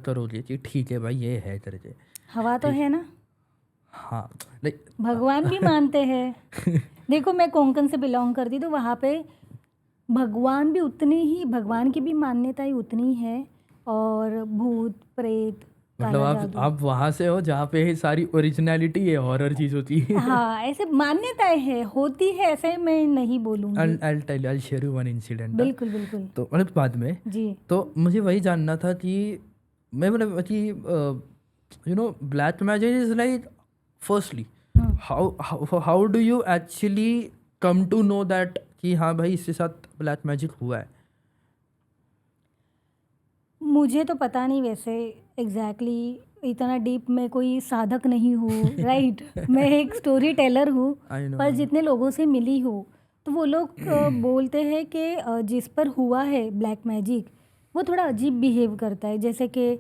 S1: करोगे कि ठीक है भाई ये है करके.
S2: हवा तो है ना.
S1: हाँ, लाइक
S2: भगवान भी मानते हैं. देखो, मैं कोंकण से बिलोंग करती, तो वहाँ पे भगवान भी उतने ही, भगवान की भी मान्यता ही उतनी है, और भूत प्रेत,
S1: मतलब आप वहाँ से हो जहाँ पे सारी ओरिजिनलिटी है, हॉरर चीज़ होती है.
S2: हाँ, ऐसे मान्यताएं है, होती है, ऐसे मैं नहीं बोलूँगी.
S1: I'll share you one incident.
S2: बिल्कुल बिल्कुल.
S1: तो मतलब बाद में
S2: जी.
S1: तो मुझे वही जानना था कि मैं मतलब कि you know black magic is like firstly how do you actually come to know that कि हाँ भाई इसके साथ ब्लैक मैजिक हुआ है.
S2: मुझे तो पता नहीं वैसे एग्जैक्टली, इतना डीप मैं कोई साधक नहीं हूँ, राइट? मैं एक स्टोरी टेलर हूँ, पर जितने लोगों से मिली हूँ तो वो लोग बोलते हैं कि जिस पर हुआ है ब्लैक मैजिक वो थोड़ा अजीब बिहेव करता है. जैसे कि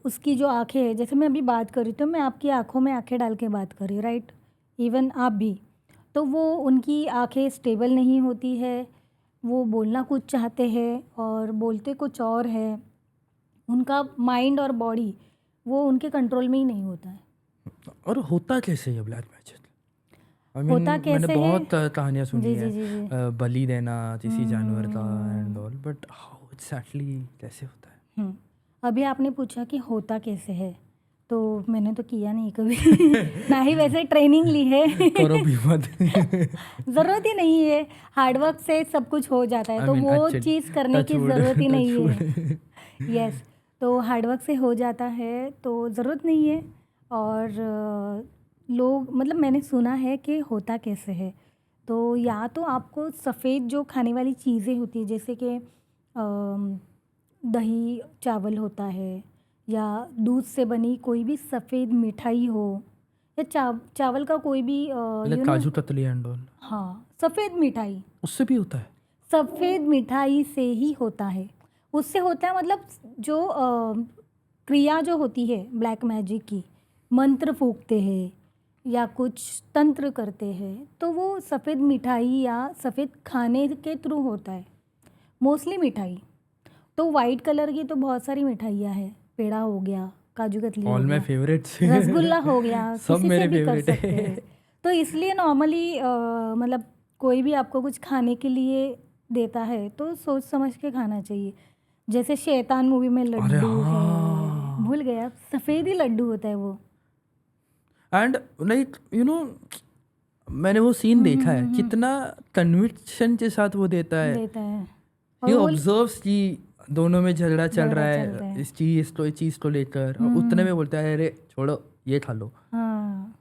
S2: उसकी जो आंखें हैं, जैसे मैं अभी बात कर रही तो मैं आपकी आंखों में आंखें डाल के बात कर रही हूँ, राइट? इवन आप भी, तो वो उनकी आंखें स्टेबल नहीं होती है, वो बोलना कुछ चाहते हैं और बोलते कुछ और है. उनका माइंड और बॉडी वो उनके कंट्रोल में ही नहीं होता है.
S1: और होता कैसे है ब्लैक मैजिक?
S2: होता कैसे
S1: मैंने बहुत कहानियाँ सुनी
S2: जी.
S1: है, बलि देना किसी जानवर का and all, but how exactly कैसे होता है?
S2: अभी आपने पूछा कि होता कैसे है, तो मैंने तो किया नहीं कभी ना ही वैसे ट्रेनिंग ली है.
S1: करो भी मत.
S2: ज़रूरत ही नहीं है, हार्डवर्क से सब कुछ हो जाता है, तो वो चीज़ करने की ज़रूरत ही नहीं है. यस. तो हार्डवर्क से हो जाता है, तो ज़रूरत नहीं है। और लोग मतलब मैंने सुना है कि होता कैसे है, तो या तो आपको सफ़ेद जो खाने वाली चीज़ें होती है, जैसे कि दही चावल होता है, या दूध से बनी कोई भी सफ़ेद मिठाई हो, या चावल का कोई भी
S1: मतलब काजू कतली एंड ऑल,
S2: हाँ, सफ़ेद मिठाई,
S1: उससे भी होता है।
S2: सफ़ेद मिठाई से ही होता है। उससे होता है मतलब जो क्रिया जो होती है ब्लैक मैजिक की, मंत्र फूंकते हैं या कुछ तंत्र करते हैं, तो वो सफ़ेद मिठाई या सफ़ेद खाने के थ्रू होता है, मोस्टली मिठाई। तो वाइट कलर की तो बहुत सारी मिठाइयाँ हैं, पेड़ा हो गया, काजू कतली हो
S1: ऑल माय
S2: गया,
S1: फेवरेट्स
S2: रसगुल्ला हो गया,
S1: सब
S2: किसी से
S1: मेरे
S2: भी कर
S1: फेवरेट
S2: सकते
S1: है।
S2: हैं। तो इसलिए नॉर्मली मतलब कोई भी आपको कुछ खाने के लिए देता है तो सोच समझ के खाना चाहिए। जैसे शैतान मूवी में
S1: अरे
S2: लड्डू है,
S1: हाँ,
S2: भूल गया, सफ़ेद ही लड्डू होता है वो।
S1: एंड लाइक मैंने वो सीन देखा है, कितना कन्विक्शन के साथ वो देता है।
S2: देता है
S1: ही
S2: और वो
S1: ऑब्जर्व्स कि दोनों में झगड़ा चल
S2: झगड़ा
S1: रहा
S2: चलता
S1: है
S2: है।
S1: इस चीज़ को लेकर, और उतने में बोलता है अरे छोड़ो ये खा लो।
S2: हाँ,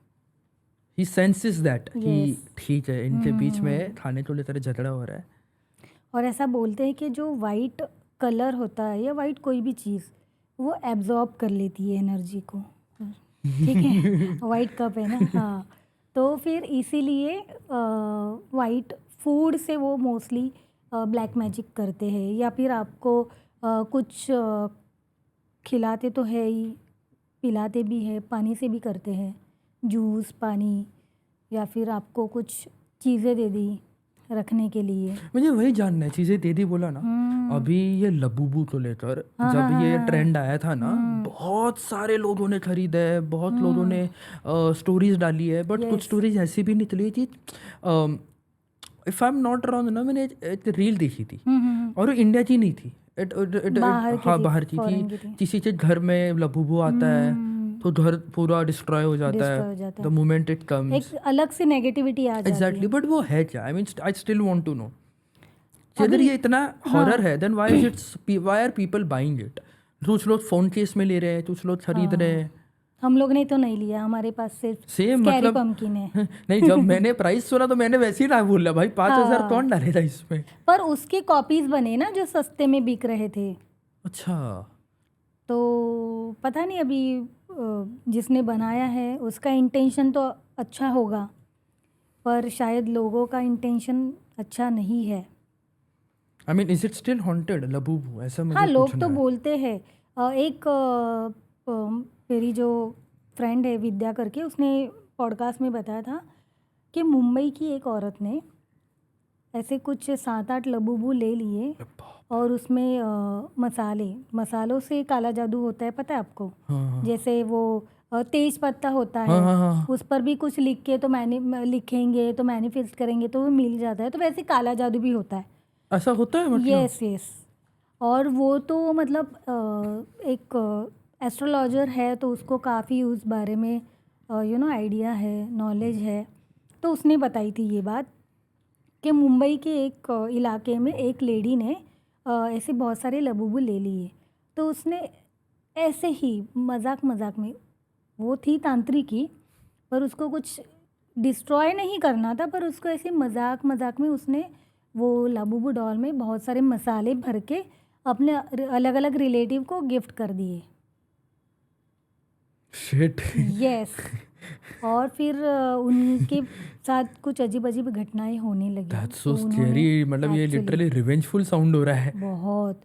S1: ही सेंसेस दैट कि
S2: यस।
S1: ठीक है, इनके बीच में खाने को लेकर झगड़ा हो रहा है।
S2: और ऐसा बोलते हैं कि जो वाइट कलर होता है या वाइट कोई भी चीज़, वो एब्जॉर्ब कर लेती है एनर्जी को, ठीक है। वाइट कप है ना, हाँ। तो फिर इसीलिए वाइट फूड से वो मोस्टली ब्लैक मैजिक करते हैं, या फिर आपको कुछ खिलाते तो है ही, पिलाते भी है, पानी से भी करते हैं, जूस पानी, या फिर आपको कुछ चीज़ें दे दी रखने के लिए।
S1: मुझे वही जानना है, चीज़ें दे दी बोला ना, अभी ये लबूबू को लेकर जब ये ट्रेंड आया था ना, बहुत सारे लोगों ने खरीदा है, बहुत लोगों ने स्टोरीज डाली है, बट कुछ स्टोरीज ऐसी भी निकली थी, if I am not wrong ना, मैंने एक रील देखी थी और वो इंडिया की नहीं थी, हाँ बाहर की थी। किसी के घर में लबूबू आता है तो घर पूरा डिस्ट्रॉय हो जाता है द मोमेंट इट कम्स,
S2: एक अलग से नेगेटिविटी आ जाती
S1: एग्जैक्टली।
S2: है।
S1: बट वो है क्या? I mean I still want to know कि अगर ये इतना हॉरर है, then why are people buying it? कुछ लोग फोन केस में ले रहे हैं, कुछ लोग खरीद रहे हैं।
S2: हम लोग ने तो नहीं लिया, हमारे पास सिर्फ
S1: सेम
S2: स्कैरी
S1: मतलब
S2: पंपकिन है।
S1: नहीं, जब मैंने प्राइस सुना तो मैंने वैसे ही ना बोला भाई 5,000 कौन डालेगा इसमें।
S2: पर उसके कॉपीज बने ना जो सस्ते में बिक रहे थे।
S1: अच्छा,
S2: तो पता नहीं अभी जिसने बनाया है उसका इंटेंशन तो अच्छा होगा, पर शायद लोगों का इंटेंशन अच्छा नहीं है।
S1: I mean is it still haunted Labubu? ऐसा मुझे
S2: हाँ, लोग
S1: पूछना
S2: तो
S1: है।
S2: बोलते हैं। एक मेरी जो फ्रेंड है विद्या करके, उसने पॉडकास्ट में बताया था कि मुंबई की एक औरत ने ऐसे कुछ 7-8 लबूबू ले लिए और उसमें मसालों से काला जादू होता है, पता है आपको?
S1: हाँ,
S2: जैसे वो तेज पत्ता होता
S1: हाँ,
S2: है,
S1: हाँ, हाँ।
S2: उस पर भी कुछ लिख के तो लिखेंगे तो मैनिफेस्ट करेंगे तो वो मिल जाता है। तो वैसे काला जादू भी होता है।
S1: ऐसा होता है मतलब?
S2: Yes yes. और वो तो मतलब एक एस्ट्रोलॉजर है, तो उसको काफ़ी उस बारे में आइडिया है, नॉलेज है। तो उसने बताई थी ये बात कि मुंबई के एक इलाके में एक लेडी ने ऐसे बहुत सारे लबूबू ले लिए। तो उसने ऐसे ही मजाक में, वो थी तांत्रिकी, पर उसको कुछ डिस्ट्रॉय नहीं करना था, पर उसको ऐसे मजाक में उसने वो लाबूबू डॉल में बहुत सारे मसाले भर के अपने अलग अलग रिलेटिव को गिफ्ट कर दिए।
S1: शिट।
S2: यस। और फिर उनके साथ कुछ अजीब अजीब घटनाएं होने लगी।
S1: That's so scary. मतलब ये लिटरली रिवेंजफुल साउंड हो रहा है
S2: बहुत।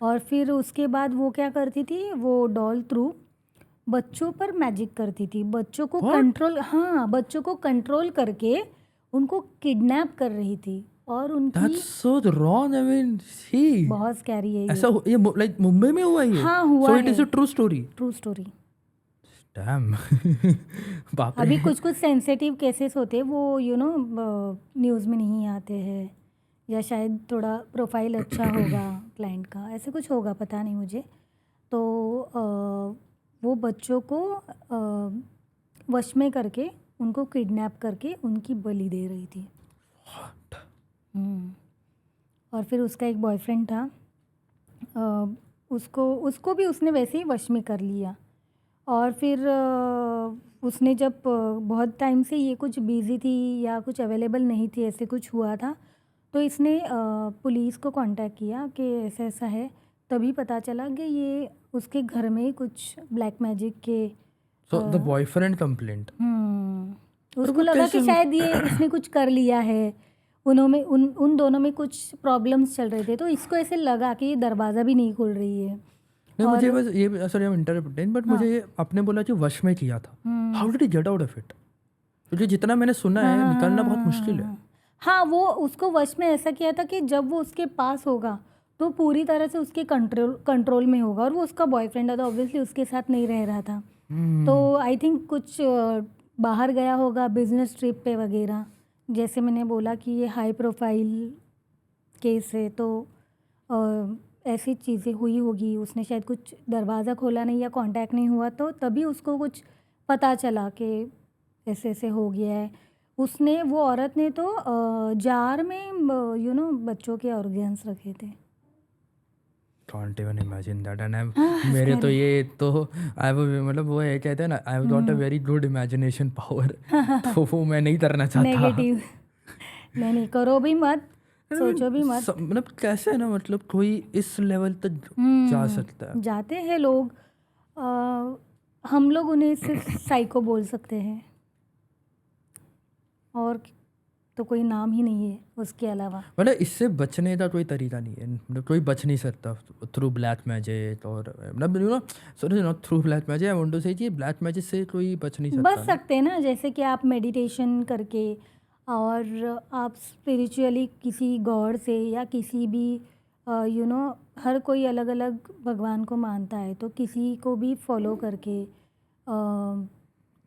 S2: और फिर उसके बाद वो क्या करती थी, वो डॉल थ्रू बच्चों पर मैजिक करती थी, बच्चों को कंट्रोल, हाँ, बच्चों को कंट्रोल करके उनको किडनैप कर रही थी। और उनकी
S1: that's so wrong. I mean see
S2: बहुत स्कैरी है
S1: ऐसा ये लाइक मुंबई में हुआ ये?
S2: हाँ, हुआ
S1: सो
S2: है।
S1: It is a true story?
S2: True story.
S1: Dam. बाप रे।
S2: अभी कुछ सेंसिटिव केसेस होते हैं, वो न्यूज़ में नहीं आते हैं, या शायद थोड़ा प्रोफाइल अच्छा होगा क्लाइंट का, ऐसे कुछ होगा, पता नहीं मुझे। तो वो बच्चों को वश में करके उनको किडनैप करके उनकी बलि दे रही थी। और फिर उसका एक बॉयफ्रेंड था, उसको भी उसने वैसे ही वश में कर लिया। और फिर उसने जब बहुत टाइम से ये कुछ बिज़ी थी या कुछ अवेलेबल नहीं थी, ऐसे कुछ हुआ था, तो इसने पुलिस को कांटेक्ट किया कि ऐसा है। तभी पता चला कि ये उसके घर में ही कुछ ब्लैक मैजिक के
S1: सो द बॉयफ्रेंड कंप्लेंट।
S2: उसको
S1: वो
S2: लगा
S1: कैसे
S2: कि शायद ये इसने कुछ कर लिया है। उन दोनों में कुछ प्रॉब्लम्स चल रहे थे, तो इसको ऐसे लगा कि ये दरवाज़ा भी नहीं खोल रही है।
S1: नहीं, मुझे बस ये, sorry I am interpreting, but मुझे ये आपने बोला कि वश में किया था, how did he gate out of it? क्योंकि जितना मैंने सुना है निकलना बहुत मुश्किल है।
S2: हाँ, वो उसको वश में ऐसा किया था कि जब वो उसके पास होगा तो पूरी तरह से उसके कंट्रोल में होगा, और वो उसका बॉयफ्रेंड था तो ऑब्वियसली उसके साथ नहीं रह रहा था। तो आई थिंक कुछ बाहर गया होगा बिजनेस ट्रिप पे वगैरह। जैसे मैंने बोला कि ये हाई प्रोफाइल केस है, तो ऐसी चीज़ें हुई होगी। उसने शायद कुछ दरवाज़ा खोला नहीं या कांटेक्ट नहीं हुआ, तो तभी उसको कुछ पता चला कि ऐसे ऐसे हो गया है। वो औरत ने तो जार में बच्चों के ऑर्गन्स रखे थे।
S1: Can't even imagine that, and मेरे तो ये तो आई मतलब वो है, कहते हैं ना, I have got a very good imagination power, तो वो मैं नहीं करना चाहता।
S2: नेगेटिव नहीं करो भी मत, सोचो भी मत।
S1: मतलब कैसे है ना, मतलब कोई इस लेवल तक जा सकता है।
S2: जाते हैं लोग, हम लोग उन्हें सिर्फ साइको बोल सकते हैं, और तो कोई नाम ही नहीं है उसके अलावा।
S1: मतलब इससे बचने का कोई तरीका नहीं है, मतलब कोई बच नहीं सकता थ्रू ब्लैक मैजिक, और मतलब sorry not through black magic, I want to say कि ब्लैक मैजिक से कोई बच नहीं सकता।
S2: बच सकते हैं ना, जैसे कि आप मेडिटेशन करके, और आप स्पिरिचुअली किसी गॉड से या किसी भी हर कोई अलग अलग भगवान को मानता है, तो किसी को भी फॉलो करके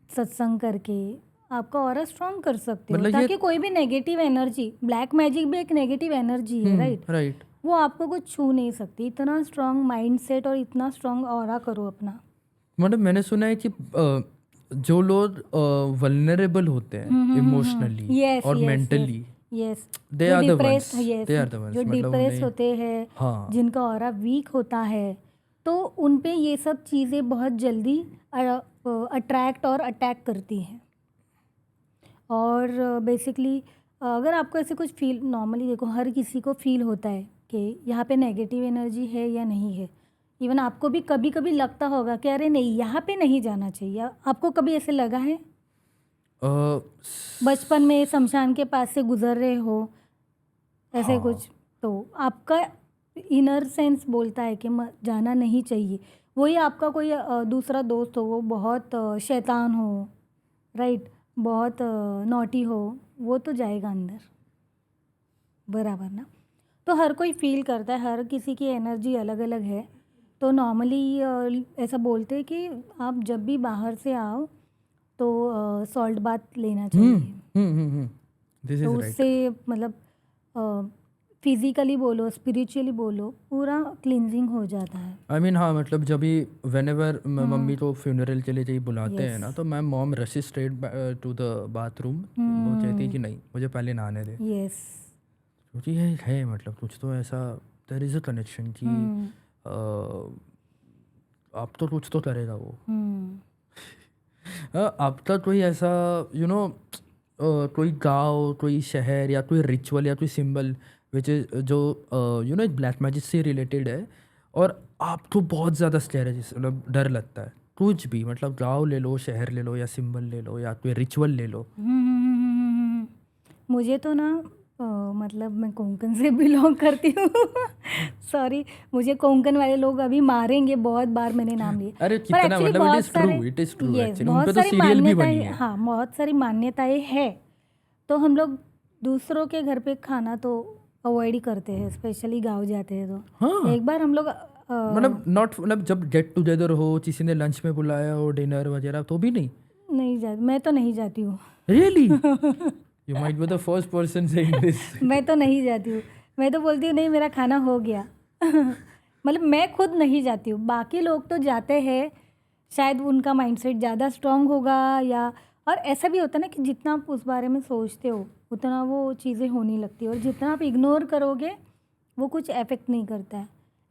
S2: सत्संग करके आपका ऑरा स्ट्रॉन्ग कर सकते हो, ताकि कोई भी नेगेटिव एनर्जी, ब्लैक मैजिक भी एक नेगेटिव एनर्जी है, राइट, वो आपको कुछ छू नहीं सकती। इतना स्ट्रॉन्ग माइंडसेट और इतना स्ट्रॉन्ग ऑरा करो अपना।
S1: मतलब मैंने सुना है कि जो लोग वल्नरेबल होते हैं इमोशनली और mentally, they are the ones,
S2: जो डिप्रेस होते हैं, जिनका ऑरा वीक होता है, तो उन पे ये सब चीज़ें बहुत जल्दी अट्रैक्ट और अटैक करती हैं। और बेसिकली अगर आपको ऐसे कुछ फील, नॉर्मली देखो हर किसी को फील होता है कि यहाँ पे नेगेटिव एनर्जी है या नहीं है। इवन आपको भी कभी कभी लगता होगा कि अरे नहीं, यहाँ पे नहीं जाना चाहिए। आपको कभी ऐसे लगा है? बचपन में शमशान के पास से गुजर रहे हो, ऐसे कुछ, तो आपका इनर सेंस बोलता है कि जाना नहीं चाहिए। वही आपका कोई दूसरा दोस्त हो, वो बहुत शैतान हो, राइट, बहुत नॉटी हो, वो तो जाएगा अंदर, बराबर ना। तो हर कोई फील करता है, हर किसी की एनर्जी अलग अलग है। तो नॉर्मली ऐसा बोलते हैं कि आप जब भी बाहर से आओ तो सॉल्ट बाथ लेना चाहिए। तो उससे मतलब फिजिकली बोलो, स्पिरिचुअली बोलो, पूरा क्लींजिंग हो जाता है।
S1: आई मीन हाँ, मतलब जब भी व्हेनेवर मम्मी को फ्यूनरल के लिए जब बुलाते हैं ना, तो my mom rushes straight to the bathroom. वो कहती है कि नहीं, मुझे पहले नहाने दे।
S2: यस,
S1: क्योंकि है मतलब कुछ तो ऐसा, देयर इज अ कनेक्शन कि आप तो कुछ तो करेगा वो। आपका कोई ऐसा कोई गांव, कोई शहर या कोई रिचुअल या कोई सिंबल विच इज जो एक ब्लैक मैजिक से रिलेटेड है और आपको बहुत ज़्यादा स्कैर है, मतलब डर लगता है, कुछ भी, मतलब गांव ले लो, शहर ले लो, या सिंबल ले लो, या कोई रिचुअल ले लो?
S2: मुझे तो ना मतलब मैं कोंकण से बिलोंग करती हूँ सॉरी, मुझे कोंकण वाले लोग अभी मारेंगे, बहुत बार मैंने नाम लिया।
S1: अरे कितना, मतलब इट इज ट्रू एक्चुअली, उन पे तो सीरियल भी बनी है।
S2: हाँ, बहुत सारी मान्यताएं है। तो हम लोग दूसरों के घर पे खाना तो अवॉइड ही करते हैं, स्पेशली गाँव जाते हैं तो।
S1: हाँ,
S2: एक बार हम लोग
S1: मतलब जब गेट टुगेदर हो, किसी ने लंच में बुलाया हो, डिनर वगैरह, तो भी नहीं
S2: जाती। मैं तो नहीं जाती हूँ।
S1: Really? You might be the first person saying this.
S2: मैं तो नहीं जाती हूँ। मैं तो बोलती हूँ नहीं, मेरा खाना हो गया मतलब मैं खुद नहीं जाती हूँ। बाकी लोग तो जाते हैं, शायद उनका माइंडसेट ज़्यादा स्ट्रांग होगा, या और ऐसा भी होता है ना कि जितना आप उस बारे में सोचते हो उतना वो चीज़ें होने लगती है, और जितना आप इग्नोर करोगे वो कुछ इफेक्ट नहीं करता है।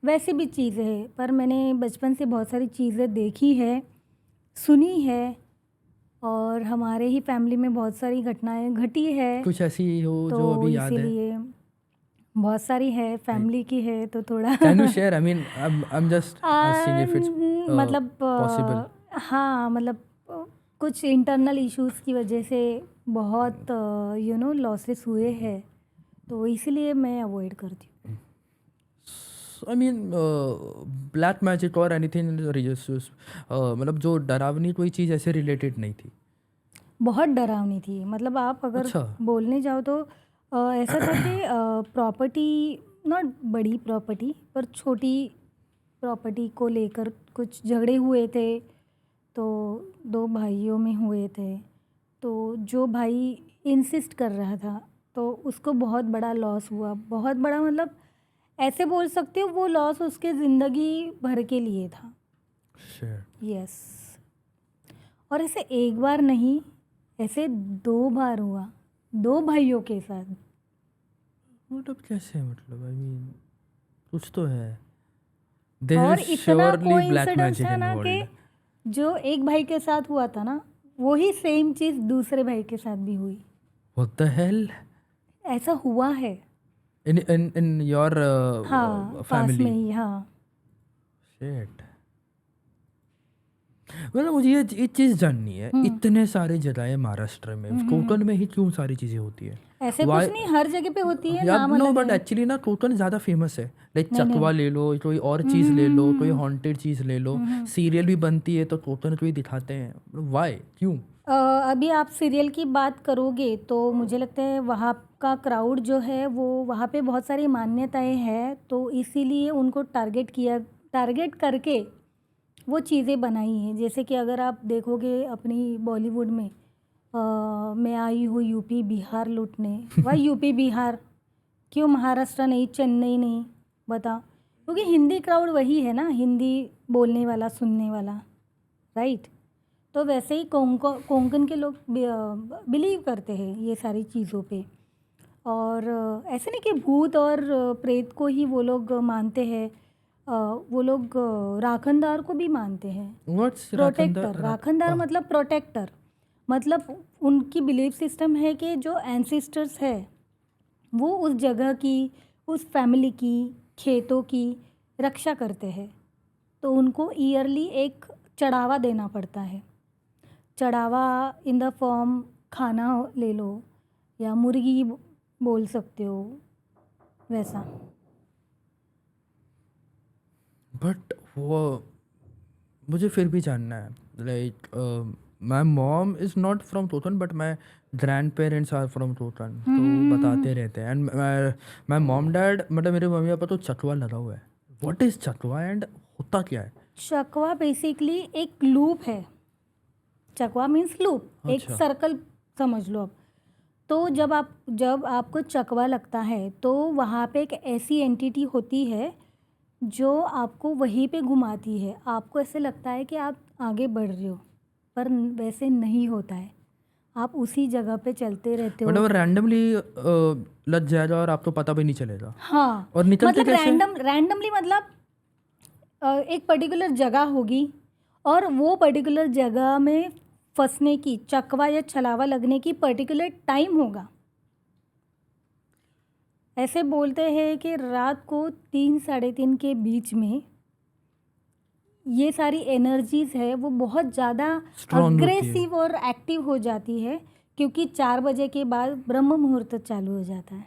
S2: वैसे भी चीज़ें हैं, पर मैंने बचपन से बहुत सारी चीज़ें देखी है, सुनी है, और हमारे ही फैमिली में बहुत सारी घटनाएं घटी है,
S1: कुछ ऐसी हो जो
S2: तो
S1: अभी याद है?
S2: इसीलिए बहुत सारी है, फैमिली की है तो थोड़ा
S1: can you share? I mean I am just asking if it's
S2: मतलब
S1: पॉसिबल।
S2: हाँ, मतलब कुछ इंटरनल इश्यूज की वजह से बहुत लॉसेस हुए हैं, तो इसीलिए मैं अवॉइड करती हूँ।
S1: आई मीन ब्लैक मैजिक और एनीथिंग रिलीजियस, मतलब जो डरावनी कोई चीज़ ऐसे रिलेटेड नहीं थी?
S2: बहुत डरावनी थी, मतलब आप अगर
S1: अच्छा।
S2: बोलने जाओ तो ऐसा था कि प्रॉपर्टी, नॉट बड़ी प्रॉपर्टी पर छोटी प्रॉपर्टी को लेकर कुछ झगड़े हुए थे, तो दो भाइयों में हुए थे, तो जो भाई इंसिस्ट कर रहा था तो उसको बहुत बड़ा लॉस हुआ, बहुत बड़ा, मतलब ऐसे बोल सकते हो वो लॉस उसके ज़िंदगी भर के लिए था।
S1: Shit.
S2: यस, और ऐसे एक बार नहीं, ऐसे 2 बार हुआ, 2 भाइयों के साथ।
S1: मतलब कैसे? मतलब आई मीन कुछ तो है। दिस
S2: और
S1: इज
S2: इतना
S1: श्योरली ब्लैक
S2: कोइंसिडेंस
S1: मैजिक
S2: था ना कि
S1: इन्वॉल्व्ड।
S2: जो एक भाई के साथ हुआ था ना, वही सेम चीज़ दूसरे भाई के साथ भी हुई।
S1: What the hell?
S2: ऐसा हुआ है।
S1: इन योर
S2: हाँ, पास में
S1: फैमिली?
S2: ही, हाँ।
S1: शिट। मतलब मुझे ये चीज़ जाननी है, इतने सारे जगह है महाराष्ट्र में, कोकण में ही क्यों सारी चीज़ें होती है?
S2: ऐसे कुछ नहीं, हर जगह पे होती है,
S1: या
S2: नाम
S1: नो,
S2: अलग
S1: बट
S2: है।
S1: एक्चुअली ना कोकण ज़्यादा फेमस है। लाइक
S2: नहीं
S1: चकवा
S2: नहीं।
S1: ले लो, कोई और चीज़ ले लो, कोई हॉन्टेड चीज़ ले लो, सीरियल भी बनती है तो कोकण को ही दिखाते हैं। वाई, क्यों?
S2: अभी आप सीरियल की बात करोगे तो मुझे लगता है वहाँ का क्राउड जो है वो, वहाँ पे बहुत सारी मान्यताएं हैं, तो इसीलिए उनको टारगेट करके वो चीज़ें बनाई हैं। जैसे कि अगर आप देखोगे अपनी बॉलीवुड में, मैं आई हूँ यूपी बिहार लूटने, वाई यूपी बिहार, क्यों महाराष्ट्र नहीं, चेन्नई नहीं, बता? क्योंकि हिंदी क्राउड वही है ना, हिंदी बोलने वाला, सुनने वाला, राइट? तो वैसे ही कोंकण के लोग बिलीव करते हैं ये सारी चीज़ों पे। और ऐसे नहीं कि भूत और प्रेत को ही वो लोग मानते हैं, वो लोग राखनदार को भी मानते हैं।
S1: व्हाट्स
S2: प्रोटेक्टर, राखनदार मतलब प्रोटेक्टर, मतलब उनकी बिलीफ सिस्टम है कि जो एंसेस्टर्स है वो उस जगह की, उस फैमिली की, खेतों की रक्षा करते हैं, तो उनको ईयरली एक चढ़ावा देना पड़ता है। चढ़ावा इन द फॉर्म खाना ले लो, या मुर्गी बोल सकते हो, वैसा।
S1: बट वो मुझे फिर भी जानना है, like my mom is not from Konkan but my grandparents are from Konkan, तो वो बताते रहते हैं। एंड माई मॉम डैड, मतलब मेरे मम्मी पापा तो चकवा लगा हुआ है। व्हाट इज़ चकवा एंड होता क्या है?
S2: चकवा बेसिकली एक लूप है। चकवा मीन्स लूप, एक
S1: अच्छा।
S2: सर्कल समझ लो अब। तो जब आपको चकवा लगता है तो वहाँ पे एक ऐसी एंटिटी होती है जो आपको वहीं पे घुमाती है। आपको ऐसे लगता है कि आप आगे बढ़ रहे हो, पर वैसे नहीं होता है, आप उसी जगह पे चलते रहते हो।
S1: मतलब रैंडमली लग जाएगा और आपको पता भी नहीं चलेगा?
S2: हाँ,
S1: और निकलते
S2: मतलब
S1: कैसे?
S2: रैंडमली, मतलब एक पर्टिकुलर जगह होगी और वो पर्टिकुलर जगह में फंसने की, चकवा या छलावा लगने की पर्टिकुलर टाइम होगा। ऐसे बोलते हैं कि रात को 3-3:30 के बीच में ये सारी एनर्जीज है वो बहुत ज़्यादा
S1: Strong होती है।
S2: अग्रेसिव और एक्टिव हो जाती है, क्योंकि 4 बजे के बाद ब्रह्म मुहूर्त चालू हो जाता है।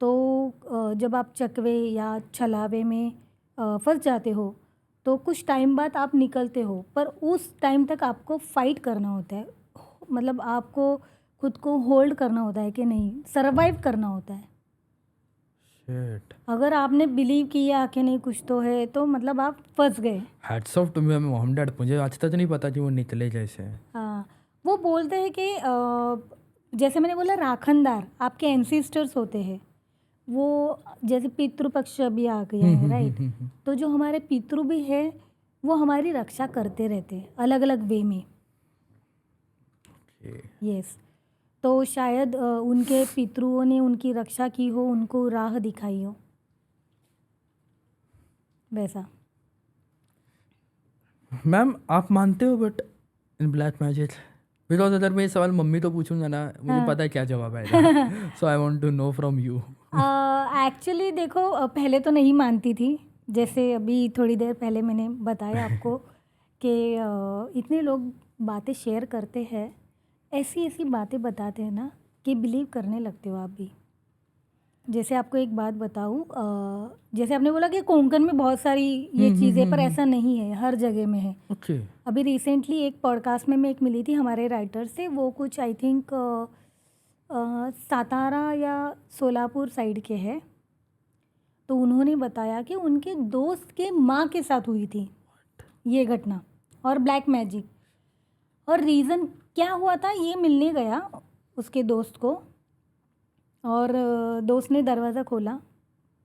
S2: तो जब आप चकवे या छलावे में फंस जाते हो तो कुछ टाइम बाद आप निकलते हो, पर उस टाइम तक आपको फाइट करना होता है, मतलब आपको खुद को होल्ड करना होता है कि नहीं, सरवाइव करना होता है।
S1: Shit.
S2: अगर आपने बिलीव किया कि नहीं कुछ तो है, तो मतलब आप फंस गए।
S1: Hats off to my mom dad, मुझे आज तक नहीं पता कि वो निकले कैसे।
S2: हाँ, वो बोलते हैं कि जैसे मैंने बोला राखनदार आपके एंसेस्टर्स होते हैं, वो जैसे पितृपक्ष अभी आ गया है, राइट? तो जो हमारे पितृ भी है वो हमारी रक्षा करते रहते हैं अलग अलग वे में। यस, तो शायद उनके पितृओं ने उनकी रक्षा की हो, उनको राह दिखाई हो, वैसा।
S1: मैम आप मानते हो but in black magic? Because अगर मैं ये सवाल मम्मी तो पूछूंगा ना, मुझे
S2: हाँ।
S1: पता है क्या जवाब आएगा। So I want to know from you.
S2: Actually देखो, पहले तो नहीं मानती थी, जैसे अभी थोड़ी देर पहले मैंने बताया आपको कि इतने लोग बातें शेयर करते हैं, ऐसी ऐसी बातें बताते हैं ना कि बिलीव करने लगते हो आप भी। जैसे आपको एक बात बताऊँ, जैसे आपने बोला कि कोंकण में बहुत सारी ये चीज़ें, पर ऐसा नहीं है, हर जगह में है।
S1: ओके।
S2: अभी रिसेंटली एक पॉडकास्ट में मैं एक मिली थी हमारे राइटर से, वो कुछ आई थिंक सातारा या सोलापुर साइड के हैं। तो उन्होंने बताया कि उनके दोस्त के माँ के साथ हुई थी ये घटना, और ब्लैक मैजिक। और रीज़न क्या हुआ था, ये मिलने गया उसके दोस्त को, और दोस्त ने दरवाज़ा खोला,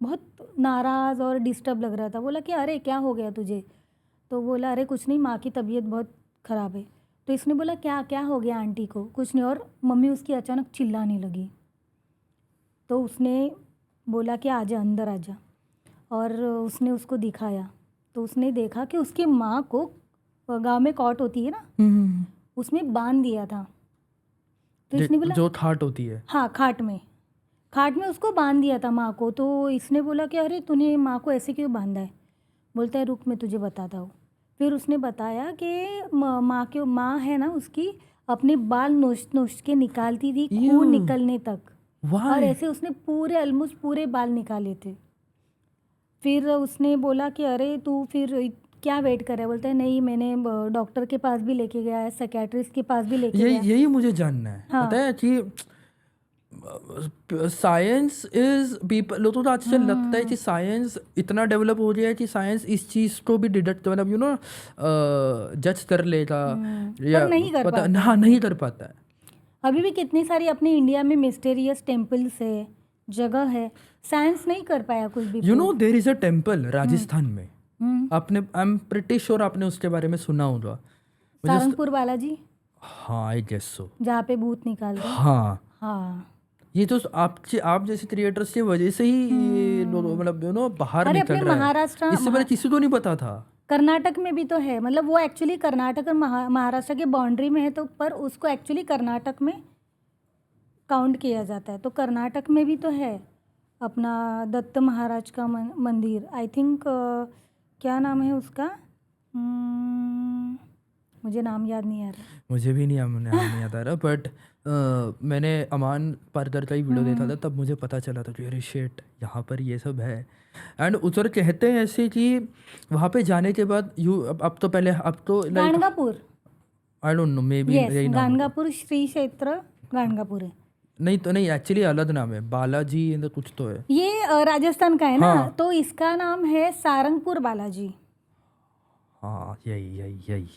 S2: बहुत नाराज़ और डिस्टर्ब लग रहा था। बोला कि अरे क्या हो गया तुझे? तो बोला अरे कुछ नहीं, माँ की तबीयत बहुत ख़राब है। तो इसने बोला क्या क्या हो गया आंटी को? कुछ नहीं। और मम्मी उसकी अचानक चिल्लाने लगी। तो उसने बोला कि आजा, अंदर आजा। और उसने उसको दिखाया, तो उसने देखा कि उसकी माँ को गांव में कॉट होती है ना, उसमें बांध दिया था। तो इसने बोला,
S1: जो खाट होती है,
S2: हाँ खाट में उसको बांध दिया था माँ को। तो इसने बोला कि अरे तूने माँ को ऐसे क्यों बांधा है? बोलता है रुक मैं तुझे बताता हूँ। फिर उसने बताया कि माँ है ना उसकी, अपने बाल नोच के निकालती थी, खून निकलने तक। और ऐसे उसने पूरे ऑलमोस्ट पूरे बाल निकाले थे। फिर उसने बोला कि अरे तू फिर क्या वेट कर रहा है? बोलता है नहीं, मैंने डॉक्टर के पास भी लेके गया है, साइकियाट्रिस्ट के पास भी लेके गया।
S1: यही मुझे जानना है।
S2: हाँ।
S1: पता है कि साइंस इज पीपल, लोगों को तो आजकल लगता है कि साइंस इतना डेवलप हो गया है कि साइंस इस चीज को भी डिडक्ट, मतलब जज कर लेगा, या
S2: पर नहीं कर पाता।
S1: हाँ नहीं कर पाता है।
S2: अभी भी कितनी सारी अपने इंडिया में मिस्टीरियस टेम्पल्स है, जगह है, साइंस नहीं कर पाया कुछ भी।
S1: There is a temple Rajasthan में, आपने, आई एम प्रिटी श्योर आपने उसके बारे में सुना होगा।
S2: सारंगपुर बालाजी।
S1: हाँ आई गेस सो,
S2: जहाँ पे भूत निकालते हैं।
S1: हाँ। ये तो आप जैसे क्रिएटर्स की वजह से ही ये लोग, मतलब बाहर
S2: अरे
S1: निकल
S2: अपने
S1: रहा है।
S2: महाराष्ट्र,
S1: इससे पहले किसी को नहीं पता था।
S2: कर्नाटक में भी तो है, मतलब वो एक्चुअली कर्नाटक और महाराष्ट्र के बाउंड्री में है, तो पर उसको एक्चुअली कर्नाटक में काउंट किया जाता है। तो कर्नाटक में भी तो है अपना दत्त महाराज का मंदिर। आई थिंक क्या नाम है उसका, मुझे नाम याद नहीं आ रहा।
S1: मुझे भी नाम याद आ रहा, बट मैंने अमान पारकर का ही वीडियो देखा था, तब मुझे पता चला था कि अरे शिट, यहाँ पर ये सब है। एंड उधर कहते हैं ऐसे कि वहाँ पे जाने के बाद अब तो
S2: गाणगापुर,
S1: आई डोंट नो, मे बी यही नाम होगा।
S2: गाणगापुर श्री क्षेत्र गाणगापुर है।
S1: नहीं एक्चुअली अलग नाम है, बालाजी कुछ तो है।
S2: ये राजस्थान का है ना।
S1: हाँ।
S2: तो इसका नाम है सारंगपुर बालाजी।
S1: हाँ यही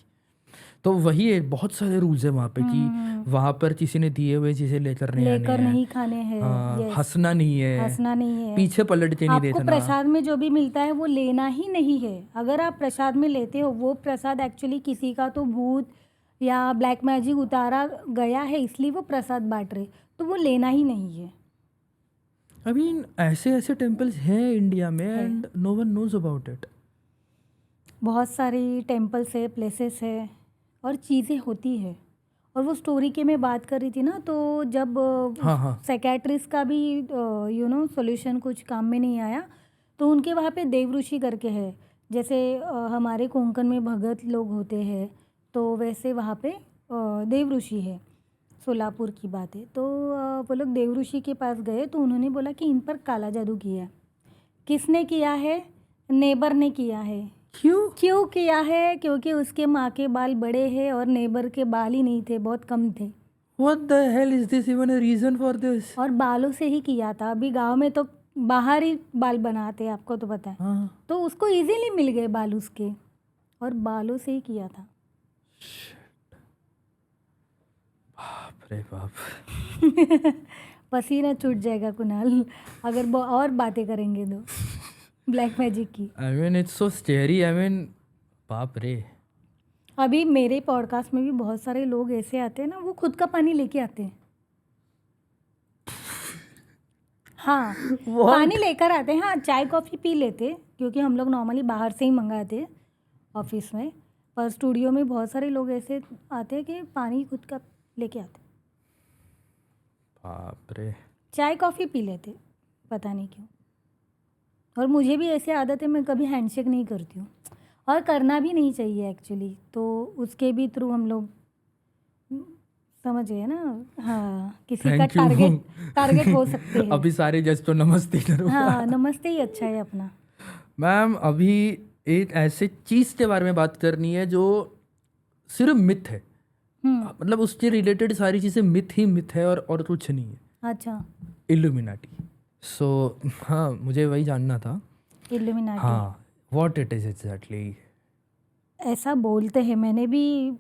S1: तो वही है, बहुत सारे रूल्स है वहाँ पे कि वहाँ पर किसी ने दिए हुए चीजें लेकर
S2: नहीं खाने हैं।
S1: हंसना नहीं है, पीछे पलट के नहीं देखना।
S2: आपको प्रसाद में जो भी मिलता है वो लेना ही नहीं है। अगर आप प्रसाद में लेते हो, वो प्रसाद एक्चुअली किसी का तो भूत या ब्लैक मैजिक उतारा गया है, इसलिए वो प्रसाद बांट रहे, तो वो लेना ही नहीं है।
S1: अभी ऐसे टेम्पल्स हैं इंडिया में and no one knows about it.
S2: बहुत सारी टेम्पल्स है, प्लेसेस है और चीज़ें होती है। और वो स्टोरी के मैं बात कर रही थी ना, तो जब साइकियाट्रिस्ट का भी सॉल्यूशन कुछ काम में नहीं आया, तो उनके वहाँ पे देव ऋषि करके है। जैसे हमारे कोंकण में भगत लोग होते हैं, तो वैसे वहाँ पे देव ऋषि है। सोलापुर की बात है। तो वो लोग देव ऋषि के पास गए, तो उन्होंने बोला कि इन पर काला जादू किया। किसने किया है? नेबर ने किया है। क्यों किया है? क्योंकि उसके माँ के बाल बड़े हैं और नेबर के बाल ही नहीं थे, बहुत कम थे।
S1: What the hell is this even a reason for this?
S2: और बालों से ही किया था। अभी गांव में तो बाहर ही बाल बनाते हैं, आपको तो पता है। तो उसको इजीली मिल गए बाल उसके, और बालों से ही किया था।
S1: बाप रे बाप।
S2: पसीना छूट जाएगा कुणाल अगर और बातें करेंगे तो ब्लैक मैजिक की।
S1: I mean it's so scary. I mean बाप रे।
S2: अभी मेरे पॉडकास्ट में भी बहुत सारे लोग ऐसे आते हैं ना, वो खुद का पानी लेके आते हैं। हाँ पानी लेकर आते हैं, हाँ चाय कॉफ़ी पी लेते क्योंकि हम लोग नॉर्मली बाहर से ही मंगाते ऑफिस में, पर स्टूडियो में बहुत सारे लोग ऐसे आते हैं कि पानी खुद का लेके आते,
S1: बाप रे।
S2: चाय कॉफ़ी पी लेते, पता नहीं क्यों। और मुझे भी ऐसी आदत है, मैं कभी हैंडशेक नहीं करती हूँ और करना भी नहीं चाहिए एक्चुअली, तो उसके भी थ्रू हम लोग समझ गए ना। हाँ किसी का
S1: Thank you.
S2: टारगेट हो सकते हैं।
S1: अभी सारे जज तो नमस्ते करो।
S2: हाँ नमस्ते ही अच्छा है अपना।
S1: मैम अभी एक ऐसे चीज़ के बारे में बात करनी है जो सिर्फ मिथ है, मतलब उसके रिलेटेड सारी चीज़ें मिथ ही मिथ है और कुछ नहीं है।
S2: अच्छा
S1: इल्यूमिनाटी। सो हाँ मुझे वही जानना था।
S2: इल्यूमिनाटी,
S1: हाँ व्हाट इट इज़ एग्जैक्टली।
S2: ऐसा बोलते हैं, मैंने भी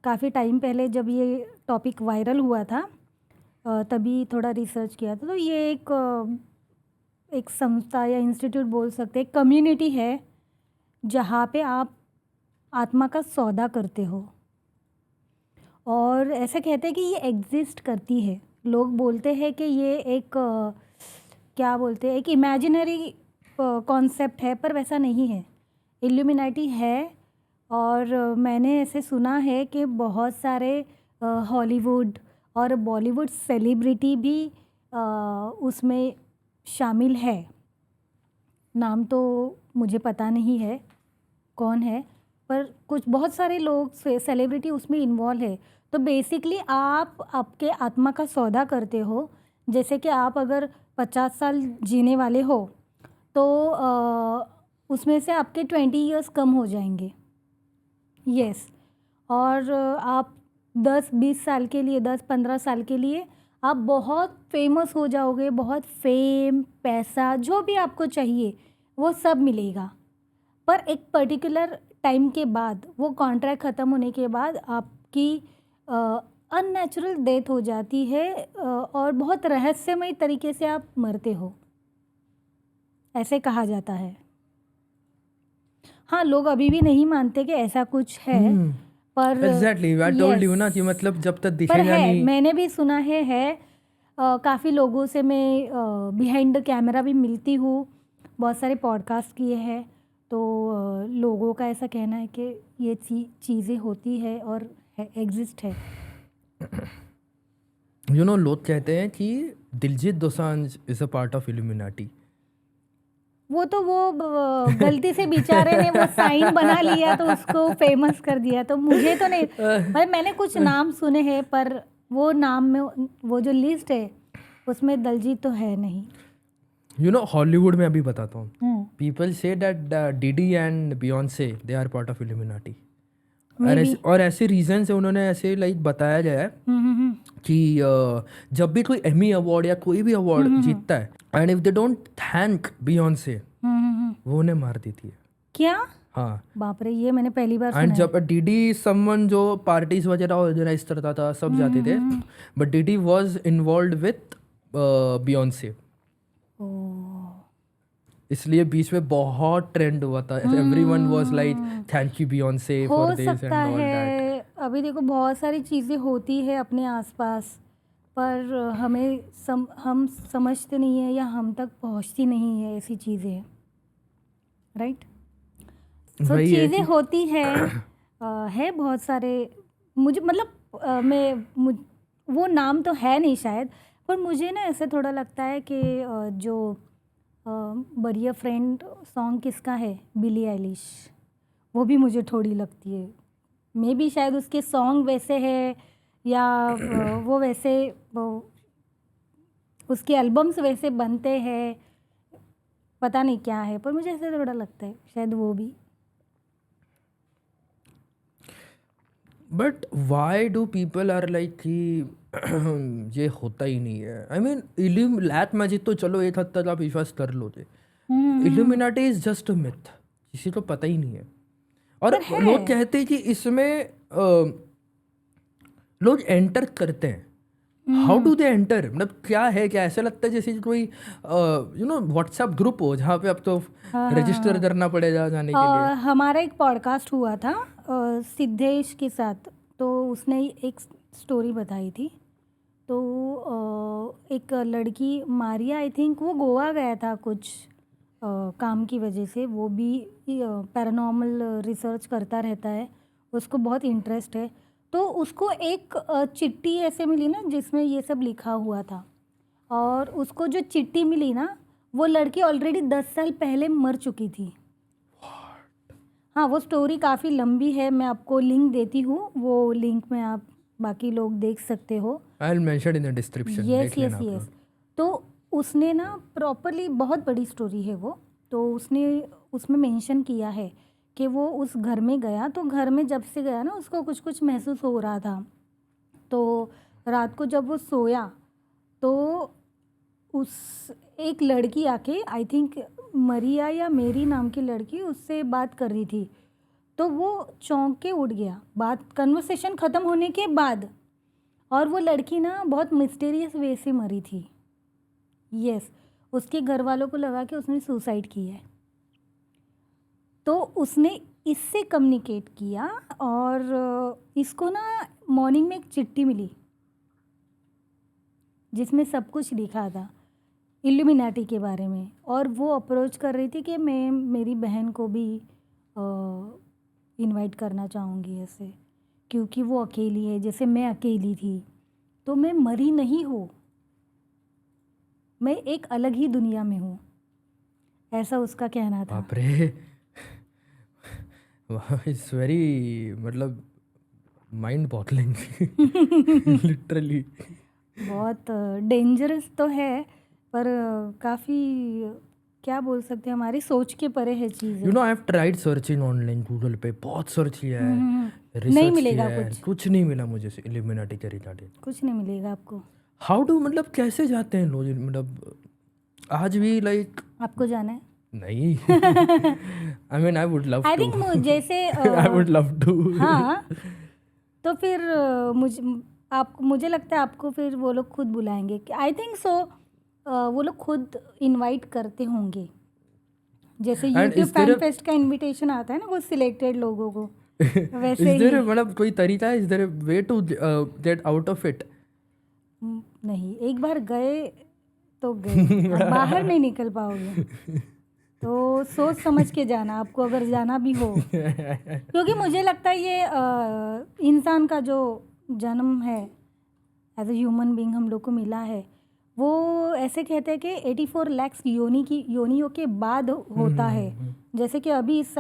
S2: काफ़ी टाइम पहले जब ये टॉपिक वायरल हुआ था तभी थोड़ा रिसर्च किया था। तो ये एक संस्था या इंस्टीट्यूट बोल सकते हैं, कम्युनिटी है जहाँ पे आप आत्मा का सौदा करते हो, और ऐसे कहते हैं कि ये एग्जिस्ट करती है। लोग बोलते हैं कि ये एक क्या बोलते हैं, एक इमेजिनरी कॉन्सेप्ट है, पर वैसा नहीं है, इल्यूमिनाटी है। और मैंने ऐसे सुना है कि बहुत सारे हॉलीवुड और बॉलीवुड सेलिब्रिटी भी उसमें शामिल है। नाम तो मुझे पता नहीं है कौन है, पर कुछ बहुत सारे लोग सेलिब्रिटी उसमें इन्वॉल्व है। तो बेसिकली आप आपके आत्मा का सौदा करते हो। जैसे कि आप अगर 50 साल जीने वाले हो तो उसमें से आपके 20 इयर्स कम हो जाएंगे। यस। और आप 10-20 साल के लिए, 10-15 साल के लिए आप बहुत फेमस हो जाओगे, बहुत फेम, पैसा, जो भी आपको चाहिए वो सब मिलेगा। पर एक पर्टिकुलर टाइम के बाद, वो कॉन्ट्रैक्ट ख़त्म होने के बाद आपकी अननेचुरल डेथ हो जाती है और बहुत रहस्यमय तरीके से आप मरते हो, ऐसे कहा जाता है। हाँ लोग अभी भी नहीं मानते कि ऐसा कुछ है, पर
S1: एग्जैक्टली आई टोल्ड यू ना कि मतलब जब तक
S2: पर
S1: दिखेगा
S2: है,
S1: नहीं।
S2: मैंने भी सुना है। काफ़ी लोगों से मैं बिहाइंड द कैमरा भी मिलती हूँ, बहुत सारे पॉडकास्ट किए हैं, तो लोगों का ऐसा कहना है कि ये चीज़ें होती है और एग्जिस्ट है।
S1: यू नो लोग कहते हैं कि Diljit Dosanjh is a part of illuminati.
S2: वो गलती से बेचारे ने वो साइन बना लिया तो उसको फेमस कर दिया, तो मुझे तो नहीं, भाई मैंने कुछ नाम सुने हैं, पर वो नाम में वो जो लिस्ट है उसमें दिलजीत तो है नहीं।
S1: यू नो हॉलीवुड में अभी बताता हूँ, पीपल से that Diddy and Beyoncé they are part of Illuminati. और ऐसे रीजन से उन्होंने ऐसे लाइक बताया गया है कि जब भी कोई एमी अवार्ड या कोई भी अवार्ड जीतता है and if they don't thank Beyonce, वो उन्हें मार देती है।
S2: क्या?
S1: हाँ
S2: बाप रे, ये मैंने पहली बार सुना
S1: एंड
S2: है।
S1: जब डीडी समवन जो पार्टीज वगैरह ऑर्गेनाइज करता था सब जाते थे, but DD was involved with Beyonce, इसलिए बीच में बहुत ट्रेंड हुआ था। Everyone was like thank you Beyonce
S2: हो
S1: फॉर दिस एंड
S2: सकता
S1: ऑल दैट।
S2: है। अभी देखो बहुत सारी चीज़ें होती है अपने आसपास, पर हम समझते नहीं है या हम तक पहुंचती नहीं है ऐसी चीज़ें, राइट। तो चीज़ें होती है बहुत सारे। मुझे मतलब वो नाम तो है नहीं शायद, पर मुझे ना ऐसे थोड़ा लगता है कि जो बरिया फ्रेंड सॉन्ग किसका है, बिली आइलिश, वो भी मुझे थोड़ी लगती है। मे बी शायद उसके सॉन्ग वैसे है या वो वैसे उसके एल्बम्स वैसे बनते हैं, पता नहीं क्या है, पर मुझे ऐसे थोड़ा लगता है शायद वो भी।
S1: But why do people are like कि ये होता ही नहीं है। आई मीन ब्लैक मैजिक तो चलो एक हद तक आप विश्वास कर लोगे, illuminati is just a myth, किसी को पता ही नहीं है। और लोग कहते हैं कि इसमें लोग एंटर करते हैं। हाउ डू दे एंटर, मतलब क्या है, क्या ऐसा लगता है जैसे कोई यू नो व्हाट्सएप ग्रुप हो जहाँ पे अब तो रजिस्टर करना पड़ेगा जाने के लिए।
S2: हमारा एक पॉडकास्ट हुआ था सिद्धेश के साथ, तो उसने एक स्टोरी बताई थी, तो एक लड़की मारिया, आई थिंक वो गोवा गया था कुछ काम की वजह से। वो भी पैरानॉर्मल रिसर्च करता रहता है, उसको बहुत इंटरेस्ट है। तो उसको एक चिट्ठी ऐसे मिली ना जिसमें ये सब लिखा हुआ था, और उसको जो चिट्ठी मिली ना, वो लड़की ऑलरेडी 10 साल पहले मर चुकी थी। हाँ, वो स्टोरी काफ़ी लंबी है, मैं आपको लिंक देती हूँ, वो लिंक में आप बाकी लोग देख सकते हो।
S1: I'll mention in the description,
S2: yes
S1: देख
S2: यस
S1: लेना आप
S2: यस।
S1: लोग।
S2: तो उसने ना प्रॉपरली, बहुत बड़ी स्टोरी है वो, तो उसने उसमें मेंशन किया है कि वो उस घर में गया, तो घर में जब से गया ना उसको कुछ कुछ महसूस हो रहा था। तो रात को जब वो सोया तो उस एक लड़की आके, आई थिंक मरिया या मेरी नाम की लड़की, उससे बात कर रही थी। तो वो चौंक के उठ गया बात कन्वर्सेशन ख़त्म होने के बाद, और वो लड़की ना बहुत मिस्टीरियस वे से मरी थी। यस, उसके घर वालों को लगा कि उसने सुसाइड की है। तो उसने इससे कम्युनिकेट किया, और इसको ना मॉर्निंग में एक चिट्ठी मिली जिसमें सब कुछ लिखा था इल्यूमिनाटी के बारे में, और वो अप्रोच कर रही थी कि मैं मेरी बहन को भी इनवाइट करना चाहूँगी ऐसे, क्योंकि वो अकेली है जैसे मैं अकेली थी। तो मैं मरी नहीं हूँ, मैं एक अलग ही दुनिया में हूँ, ऐसा उसका कहना था।
S1: बाप रे, इट्स वेरी, मतलब माइंड बॉटलिंग लिटरली।
S2: बहुत डेंजरस तो है, पर काफ़ी, क्या बोल सकते हैं, हमारी सोच के परे है चीज़ें।
S1: You know, I have tried searching online, Google पे बहुत सर्च किया है,
S2: नहीं
S1: रिसर्च
S2: मिलेगा
S1: किया है,
S2: कुछ।
S1: कुछ नहीं मिला मुझे इल्यूमिनाटी के रिगार्डिंग।
S2: कुछ नहीं मिलेगा आपको।
S1: हाउ डू, मतलब कैसे जाते हैं लोग, मतलब आज भी लाइक
S2: आपको जाना है?
S1: नहीं। I mean I would love
S2: I
S1: to,
S2: think जैसे
S1: आई वुड लव टू।
S2: हाँ, तो फिर मुझे लगता है आपको फिर वो लोग खुद बुलाएंगे, आई थिंक सो। वो लोग खुद इनवाइट करते होंगे, जैसे
S1: And
S2: YouTube
S1: is there
S2: fan
S1: a-
S2: fest का इनविटेशन आता है ना वो सिलेक्टेड लोगों को, वैसे
S1: इज देयर,
S2: ही।
S1: मतलब कोई तरीका है, is there way to get out of it?
S2: नहीं, एक बार गए तो गए, अब बाहर नहीं निकल पाओगे। तो सोच समझ के जाना आपको, अगर जाना भी हो, क्योंकि मुझे लगता है ये इंसान का जो जन्म है एज ए ह्यूमन बीइंग हम लोग को मिला है, वो ऐसे कहते हैं कि 84 लाख योनियों के बाद होता है। जैसे कि अभी इस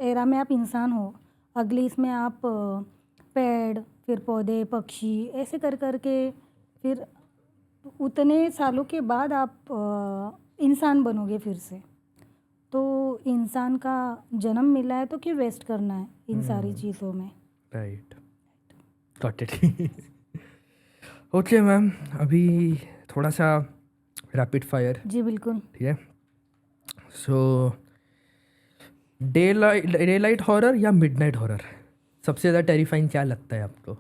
S2: एरा में आप इंसान हो, अगली इसमें आप पेड़, फिर पौधे, पक्षी, ऐसे कर कर के फिर उतने सालों के बाद आप इंसान बनोगे फिर से। तो इंसान का जन्म मिला है तो क्यों वेस्ट करना है इन सारी चीज़ों में।
S1: Right, got it. Okay ma'am, अभी थोड़ा सा रैपिड फायर।
S2: जी बिल्कुल।
S1: ठीक है, सो डे लाइट हॉरर या मिडनाइट हॉरर, सबसे ज़्यादा टेरिफाइंग क्या लगता है आपको?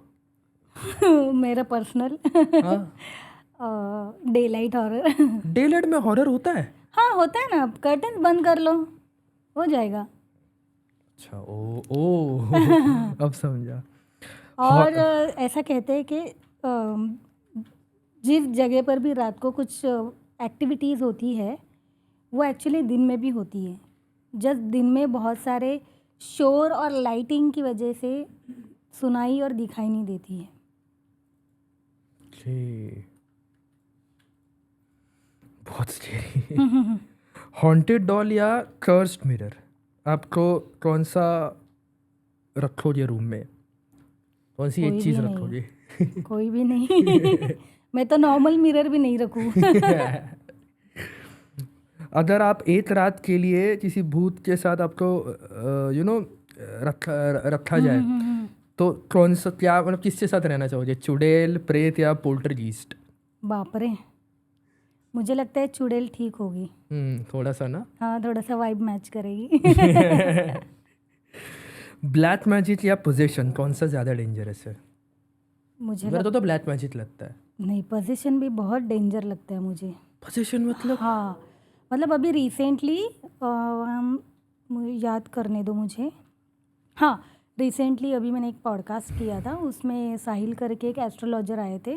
S2: मेरा पर्सनल
S1: हाँ,
S2: day light horror.
S1: Day light में हॉरर होता है?
S2: हाँ होता है ना, कर्टन बंद कर लो हो जाएगा।
S1: अच्छा, ओ अब समझा।
S2: और ऐसा कहते हैं कि जिस जगह पर भी रात को कुछ एक्टिविटीज़ होती है वो एक्चुअली दिन में भी होती है, जस्ट दिन में बहुत सारे शोर और लाइटिंग की वजह से सुनाई और दिखाई नहीं देती है।
S1: Okay. बहुत स्केरी। हॉन्टेड डॉल या कर्स्ड मिरर, आपको कौन सा रखोगे रूम में? कौन सी एक
S2: कोई
S1: चीज़
S2: भी नहीं।
S1: रखोगे?
S2: कोई भी नहीं। मैं तो नॉर्मल मिरर भी नहीं रखूँ।
S1: अगर आप एक रात के लिए किसी भूत के साथ आपको रखा जाए तो कौन सा, क्या मतलब किसके साथ रहना चाहोगे, चुड़ैल, प्रेत या पोल्टरगीस्ट?
S2: बाप रे, मुझे लगता है चुड़ैल ठीक होगी।
S1: थोड़ा सा ना।
S2: हाँ, थोड़ा सा वाइब मैच करेगी।
S1: ब्लैक मैजिक या पोजेशन, कौन सा ज़्यादा डेंजरस है?
S2: मुझे
S1: मेरे तो ब्लैक मैजिक लगता है।
S2: नहीं, पोजीशन भी बहुत डेंजर लगता है मुझे।
S1: पोजेशन मतलब?
S2: हाँ, मतलब अभी रिसेंटली मुझे याद करने दो मुझे। हाँ, रिसेंटली अभी मैंने एक पॉडकास्ट किया था, उसमें साहिल करके एक एस्ट्रोलॉजर आए थे।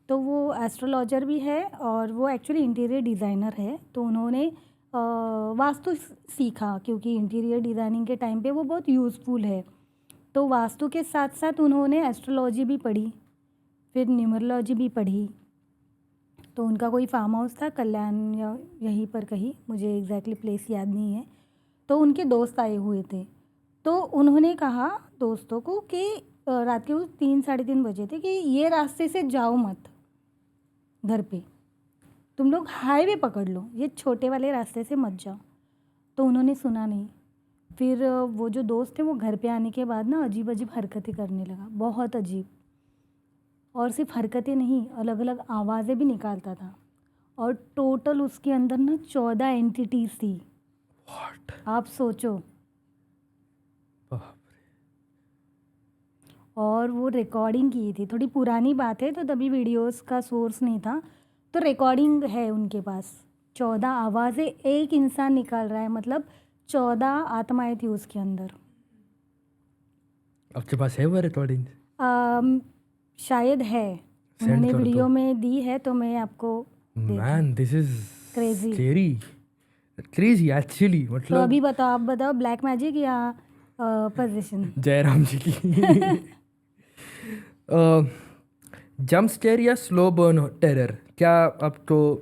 S2: तो वो एस्ट्रोलॉजर भी है और वो एक्चुअली इंटीरियर डिज़ाइनर है। तो उन्होंने वास्तु सीखा, क्योंकि इंटीरियर डिज़ाइनिंग के टाइम पे वो बहुत यूज़फुल है। तो वास्तु के साथ साथ उन्होंने एस्ट्रोलॉजी भी पढ़ी, फिर न्यूमरोलॉजी भी पढ़ी। तो उनका कोई फार्म हाउस था कल्याण या यहीं पर कहीं, मुझे एग्जैक्टली प्लेस याद नहीं है। तो उनके दोस्त आए हुए थे, तो उन्होंने कहा दोस्तों को कि रात के वो 3-3:30 बजे थे कि ये रास्ते से जाओ मत, घर पे तुम लोग हाईवे पकड़ लो, ये छोटे वाले रास्ते से मत जाओ। तो उन्होंने सुना नहीं। फिर वो जो दोस्त थे वो घर पे आने के बाद ना अजीब अजीब हरकतें करने लगा, बहुत अजीब। और सिर्फ हरकतें नहीं, अलग अलग आवाज़ें भी निकालता था। और टोटल उसके अंदर ना 14 एंटिटीज थी।
S1: What?
S2: आप सोचो।
S1: बाप
S2: और वो रिकॉर्डिंग की थी, थोड़ी पुरानी बात है तो तभी वीडियोस का सोर्स नहीं था, तो रिकॉर्डिंग है उनके पास। 14 आवाज़ें एक इंसान निकाल रहा है, मतलब 14 आत्माएं थी उसके अंदर।
S1: रे, आपके पास है वो रिकॉर्डिंग?
S2: शायद है,
S1: सेंड
S2: उन्होंने
S1: कर
S2: वीडियो
S1: दो
S2: में दी है तो मैं आपको
S1: man, this is
S2: crazy.
S1: Crazy actually.
S2: तो
S1: मतलब
S2: अभी बताओ, आप बताओ, ब्लैक मैजिक या पोजीशन?
S1: जयराम जी की जंप स्केयर या स्लो बर्न टेरर, क्या आपको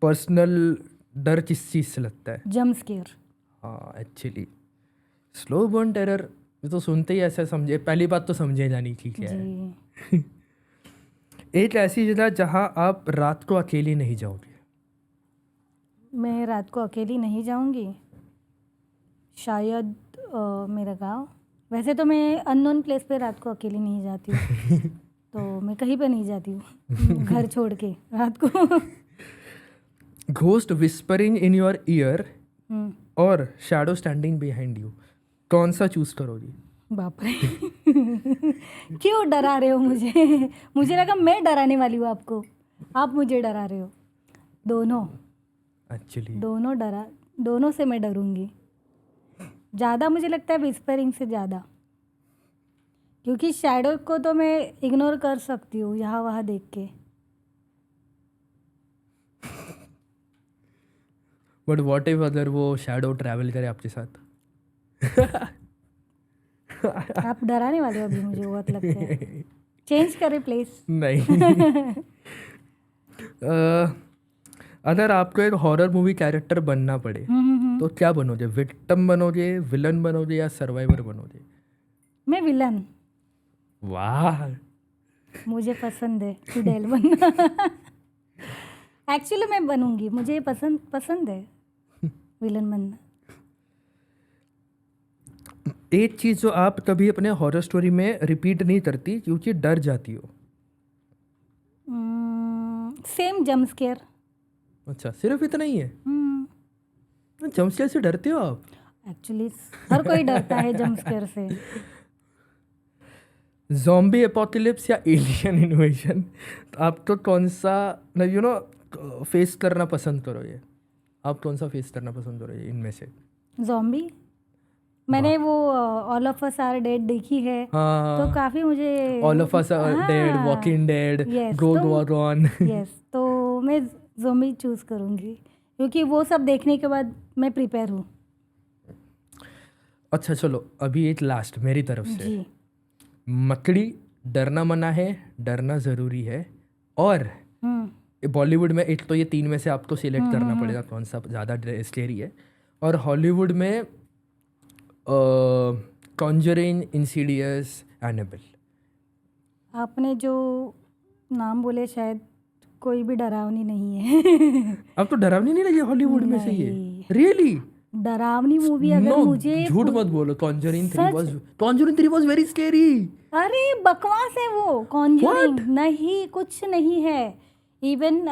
S1: पर्सनल डर किस चीज़ से लगता है?
S2: Jump scare.
S1: हाँ एक्चुअली स्लो बर्न टेरर तो सुनते ही ऐसा समझे, पहली बात तो समझे जानी ठीक है।
S2: जी।
S1: एक ऐसी जगह जहाँ आप रात को अकेली नहीं जाओगे।
S2: मैं रात को अकेली नहीं जाऊंगी, शायद मेरा गांव। वैसे तो मैं अननोन प्लेस पे रात को अकेली नहीं जाती हूँ तो मैं कहीं पे नहीं जाती हूँ घर छोड़ के रात को।
S1: Ghost whispering in your year और शैडो स्टैंडिंग बिहाइंड यू, कौन सा चूज करोगी?
S2: बाप रे क्यों डरा रहे हो मुझे? मुझे लगा मैं डराने वाली हूँ आपको, आप मुझे डरा रहे हो। दोनों
S1: एक्चुअली
S2: दोनों से मैं डरूंगी। ज़्यादा मुझे लगता है विस्परिंग से ज़्यादा, क्योंकि शैडो को तो मैं इग्नोर कर सकती हूँ यहाँ वहाँ देख के।
S1: बट व्हाट इफ अगर वो शैडो ट्रैवल करे आपके साथ?
S2: आप डराने वाले हो अभी, मुझे बहुत लगता है। चेंज करें प्लेस?
S1: नहीं। अगर आपको एक हॉरर मूवी कैरेक्टर बनना पड़े तो क्या बनोगे? विक्टिम बनोगे, विलन बनोगे या सर्वाइवर बनोगे?
S2: मैं विलन।
S1: वाह,
S2: मुझे पसंद है फिडेल बनना। एक्चुअली मैं बनूंगी, मुझे पसंद है विलन बनना।
S1: एक चीज़ जो आप कभी अपने हॉरर स्टोरी में रिपीट नहीं करती क्योंकि डर जाती हो?
S2: Same jump scare.
S1: अच्छा, सिर्फ इतना ही है? जंप स्केयर से डरते हो आप?
S2: एक्चुअली हर कोई डरता है जंप स्केयर से।
S1: ज़ॉम्बी एपोकलिप्स या एलियन इन्वेजन, तो आप तो कौन सा फेस करना पसंद करोगे? आप कौन सा फेस करना पसंद करोगे इनमें से?
S2: ज़ॉम्बी। मैंने वो all of us are dead देखी है।
S1: हाँ,
S2: तो काफ़ी मुझे
S1: all of us are dead, walking dead, world war on.
S2: Yes, तो मैं ज़ॉम्बी चूज़ करूँगी क्योंकि वो सब देखने के बाद मैं प्रिपेयर हूँ।
S1: अच्छा चलो, अभी एक लास्ट मेरी तरफ से।
S2: जी।
S1: मकड़ी, डरना मना है, डरना ज़रूरी है, और बॉलीवुड में एक तो ये 3 में से आपको सिलेक्ट करना पड़ेगा कौन सा ज़्यादा स्केरी है। और हॉलीवुड में कॉन्जरिंग, इंसीडियस, एनाबेल।
S2: आपने जो नाम बोले शायद कोई भी डरावनी नहीं है।
S1: अब तो डरावनी नहीं लगी हॉलीवुड में से ये? रियली?
S2: डरावनी मूवी अगर मुझे
S1: झूठ मत बोलो। Conjuring 3 was very scary.
S2: अरे बकवास है वो। कॉन्जरिंग नहीं, कुछ नहीं है। इवन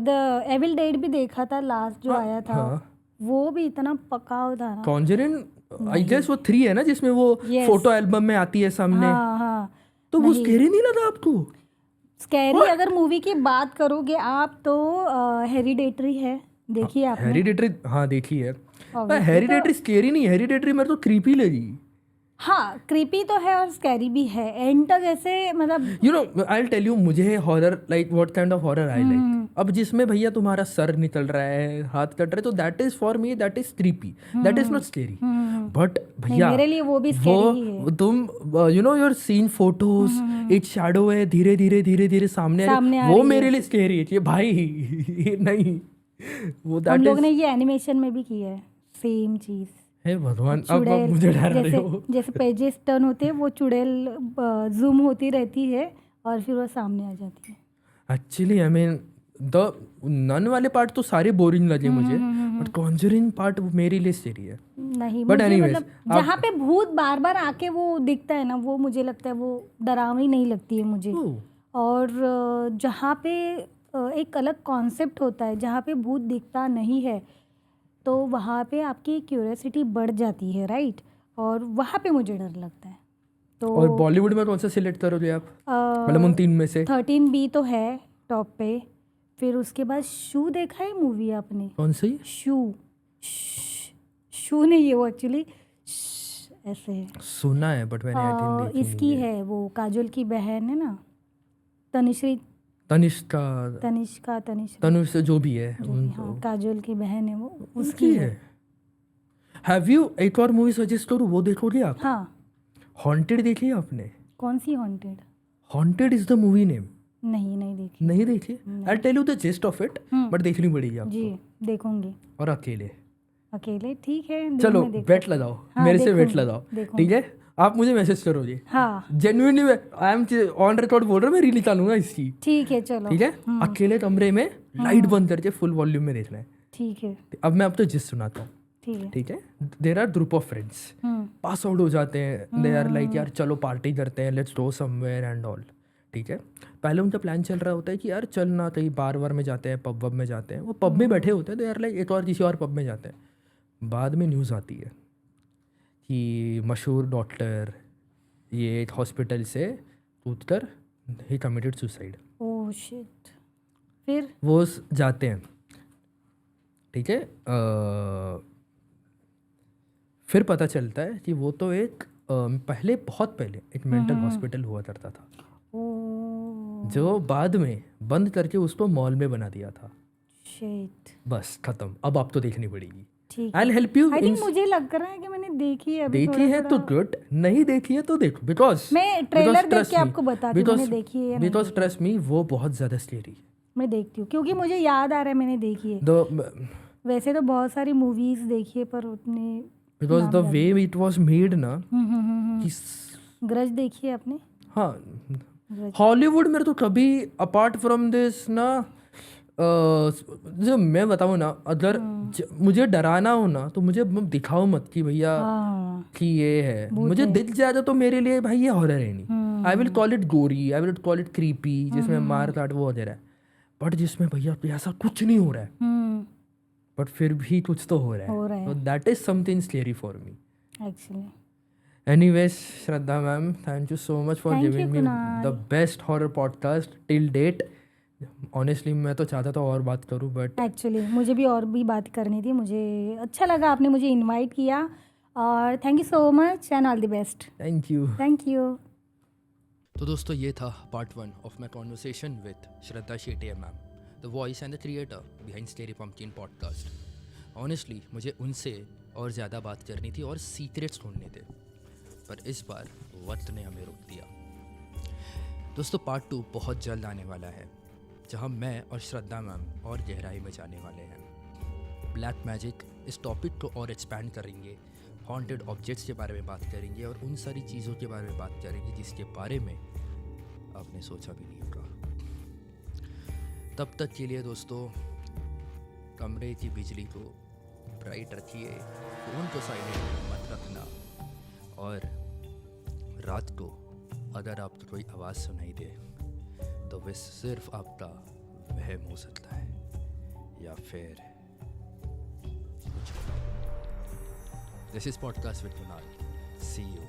S2: द एविल डेड भी देखा था लास्ट जो आया था, वो भी इतना पकाव था ना।
S1: कॉन्जरिंग आई गेस वो 3 है ना जिसमें वो फोटो एल्बम में आती है सामने।
S2: हाँ,
S1: तो वो स्केरी नहीं लगा आपको?
S2: स्कैरी अगर मूवी की बात करोगे आप तो हेरिडेटरी है, देखिए आपने?
S1: हेरिडेटरी हाँ देखी है। हेरिडेटरी स्केरी नहीं, हेरिडेटरी मेरे तो क्रीपी लगी।
S2: हाँ क्रीपी तो है और स्कैरी भी है एंड तक ऐसे मतलब
S1: you know I will tell you मुझे horror like what kind of horror I like. अब जिसमें भैया तुम्हारा सर निकल रहा है, हाथ कट रहा है, तो that is for me that is creepy, that is not scary. But भैया
S2: मेरे लिए वो भी स्कैरी ही है.
S1: तुम you know your scene photos एक शैडो है धीरे धीरे धीरे धीरे सामने आ रही, वो मेरे लिए स्केरी है. ये भाई नहीं वो
S2: हम
S1: दैट
S2: लोग
S1: इज.
S2: ने ये एनिमेशन में भी किया है सेम चीज.
S1: हे भगवान, अब मुझे डरा रहे हो.
S2: जैसे पेजेस टर्न होते हैं वो चुड़ैल जूम होती रहती है और फिर वो सामने आ जाती है.
S1: Actually I mean the nun वाले पार्ट तो सारे बोरिंग लगे मुझे, बट कॉन्जरिंग पार्ट मेरे लिए सही है.
S2: नहीं
S1: But
S2: मुझे
S1: anyways,
S2: मतलब जहाँ पे भूत बार बार आके वो दिखता है ना, वो मुझे लगता है वो डरावनी नहीं लगती है मुझे. और जहाँ पे एक अलग कॉन्सेप्ट होता है जहाँ पे भूत दिखता नहीं है तो वहाँ पे आपकी क्यूरियोसिटी बढ़ जाती है, राइट. और वहाँ पे मुझे डर लगता है. तो
S1: और बॉलीवुड में कौन सा सिलेक्ट करोगे आप, मतलब उन 3 में से?
S2: 13B तो है टॉप पे. फिर उसके बाद शू देखा है मूवी आपने?
S1: कौन सी?
S2: शू नहीं है वो एक्चुअली ऐसे है.
S1: सुना है बट मैंने आई थिंक देखी
S2: इसकी
S1: नहीं
S2: है वो काजोल की बहन है ना, तनिश्री
S1: तनिष्का तनुष जो भी है
S2: हाँ काजोल की बहन है वो, उसकी है.
S1: हैव यू एक और मूवी सजेस्ट करूँ, वो देखोगे आप?
S2: हाँ.
S1: हॉन्टेड देखी है आपने?
S2: कौन सी haunted?
S1: Haunted is the movie name.
S2: नहीं देखी.
S1: नहीं देखी? I tell you the gist of it, but देखनी पड़ेगी आपको.
S2: जी देखूंगी.
S1: और अकेले
S2: ठीक है.
S1: चलो बेट लगाओ. हाँ, मेरे से बेट लगाओ, ठीक है? आप मुझे मैसेज करोगे.
S2: हाँ
S1: genuinely I am on record बोल रहा हूँ, मैं रील निकालूंगा इसकी.
S2: ठीक है चलो.
S1: ठीक है. अकेले कमरे में लाइट बंद करके फुल वॉल्यूम में देखना है.
S2: ठीक है.
S1: अब मैं आपको जिस सुनाता हूँ. ठीक है. There are group of friends, pass out हो जाते हैं. दे आर लाइक यार चलो पार्टी करते हैं, let's go somewhere and all. ठीक है. पहले उनका प्लान चल रहा होता है कि यार चलना कहीं बार वार में जाते हैं, पब में जाते हैं. वो पब में बैठे होते हैं, दे आर लाइक एक और किसी और पब में जाते हैं. बाद में न्यूज़ आती है कि मशहूर डॉक्टर ये एक हॉस्पिटल से कूदकर ही कमिटेड सुसाइड.
S2: Oh shit. फिर
S1: वो जाते हैं. ठीक है. फिर पता चलता है कि वो तो एक बहुत पहले एक मेंटल हॉस्पिटल हुआ करता था, जो बाद में बंद करके उसको मॉल में बना दिया था.
S2: शिट.
S1: बस खत्म. अब आप तो देखनी पड़ेगी.
S2: ठीक.
S1: I'll help you.
S2: I think मुझे लग रहा है कि मैंने देखी है.
S1: देखी है तो गुड, नहीं देखी है तो देखो. बिकॉज
S2: मैं ट्रेलर देख के आपको बताती हूँ मैंने देखी है या नहीं.
S1: बिकॉज ट्रस्ट मी वो बहुत ज़्यादा स्केरी है.
S2: मैं देखती हूँ क्योंकि मुझे याद आ रहा है मैंने देखी है. वैसे तो बहुत सारी मूवीज देखी है पर उतने
S1: because the way it was made ना.
S2: ग्रज देखी है आपने?
S1: हाँ. हॉलीवुड में तो कभी अपार्ट फ्रॉम दिस ना, जो मैं बताऊँ ना, अगर मुझे डराना हो ना तो मुझे दिखाओ मत कि भैया कि ये है. मुझे दिख जाए तो मेरे लिए भाई ये हॉरर है नहीं. आई विल कॉल इट गोरी, I will call it creepy, जिसमें मार काट वो वगैरह है. बट जिसमें भैया ऐसा कुछ नहीं हो रहा है बट फिर भी कुछ तो हो रहा है. तो that is something scary for me actually. Anyways Shraddha ma'am, thank you so much for giving me the best horror podcast till date. Honestly मैं तो चाहता था और बात करूं, बट
S2: एक्चुअली मुझे भी और भी बात करनी थी. मुझे अच्छा लगा आपने मुझे इनवाइट किया और thank you so much and all the best.
S1: Thank you. तो दोस्तों ये था part 1 of my conversation with Shraddha Shetty ma'am, the voice and the creator behind scary pumpkin podcast. Honestly मुझे उनसे और ज़्यादा बात करनी थी और सीक्रेट्स ढूंढने थे, पर इस बार वक्त ने हमें रोक दिया. दोस्तों पार्ट 2 बहुत जल्द आने वाला है, जहां मैं और श्रद्धा मैम और गहराई में जाने वाले हैं. ब्लैक मैजिक इस टॉपिक को और एक्सपैंड करेंगे, हॉन्टेड ऑब्जेक्ट्स के बारे में बात करेंगे और उन सारी चीज़ों के बारे में बात करेंगे जिसके बारे में आपने सोचा भी नहीं होगा. तब तक के लिए दोस्तों कमरे की बिजली को ब्राइट रखिए, फ़ोन को साइलेंट मत रखना, और रात को अगर आपको कोई आवाज़ सुनाई दे तो वह सिर्फ आपका वहम हो सकता है या फिर कुछ. This is podcast with Kunal. See you.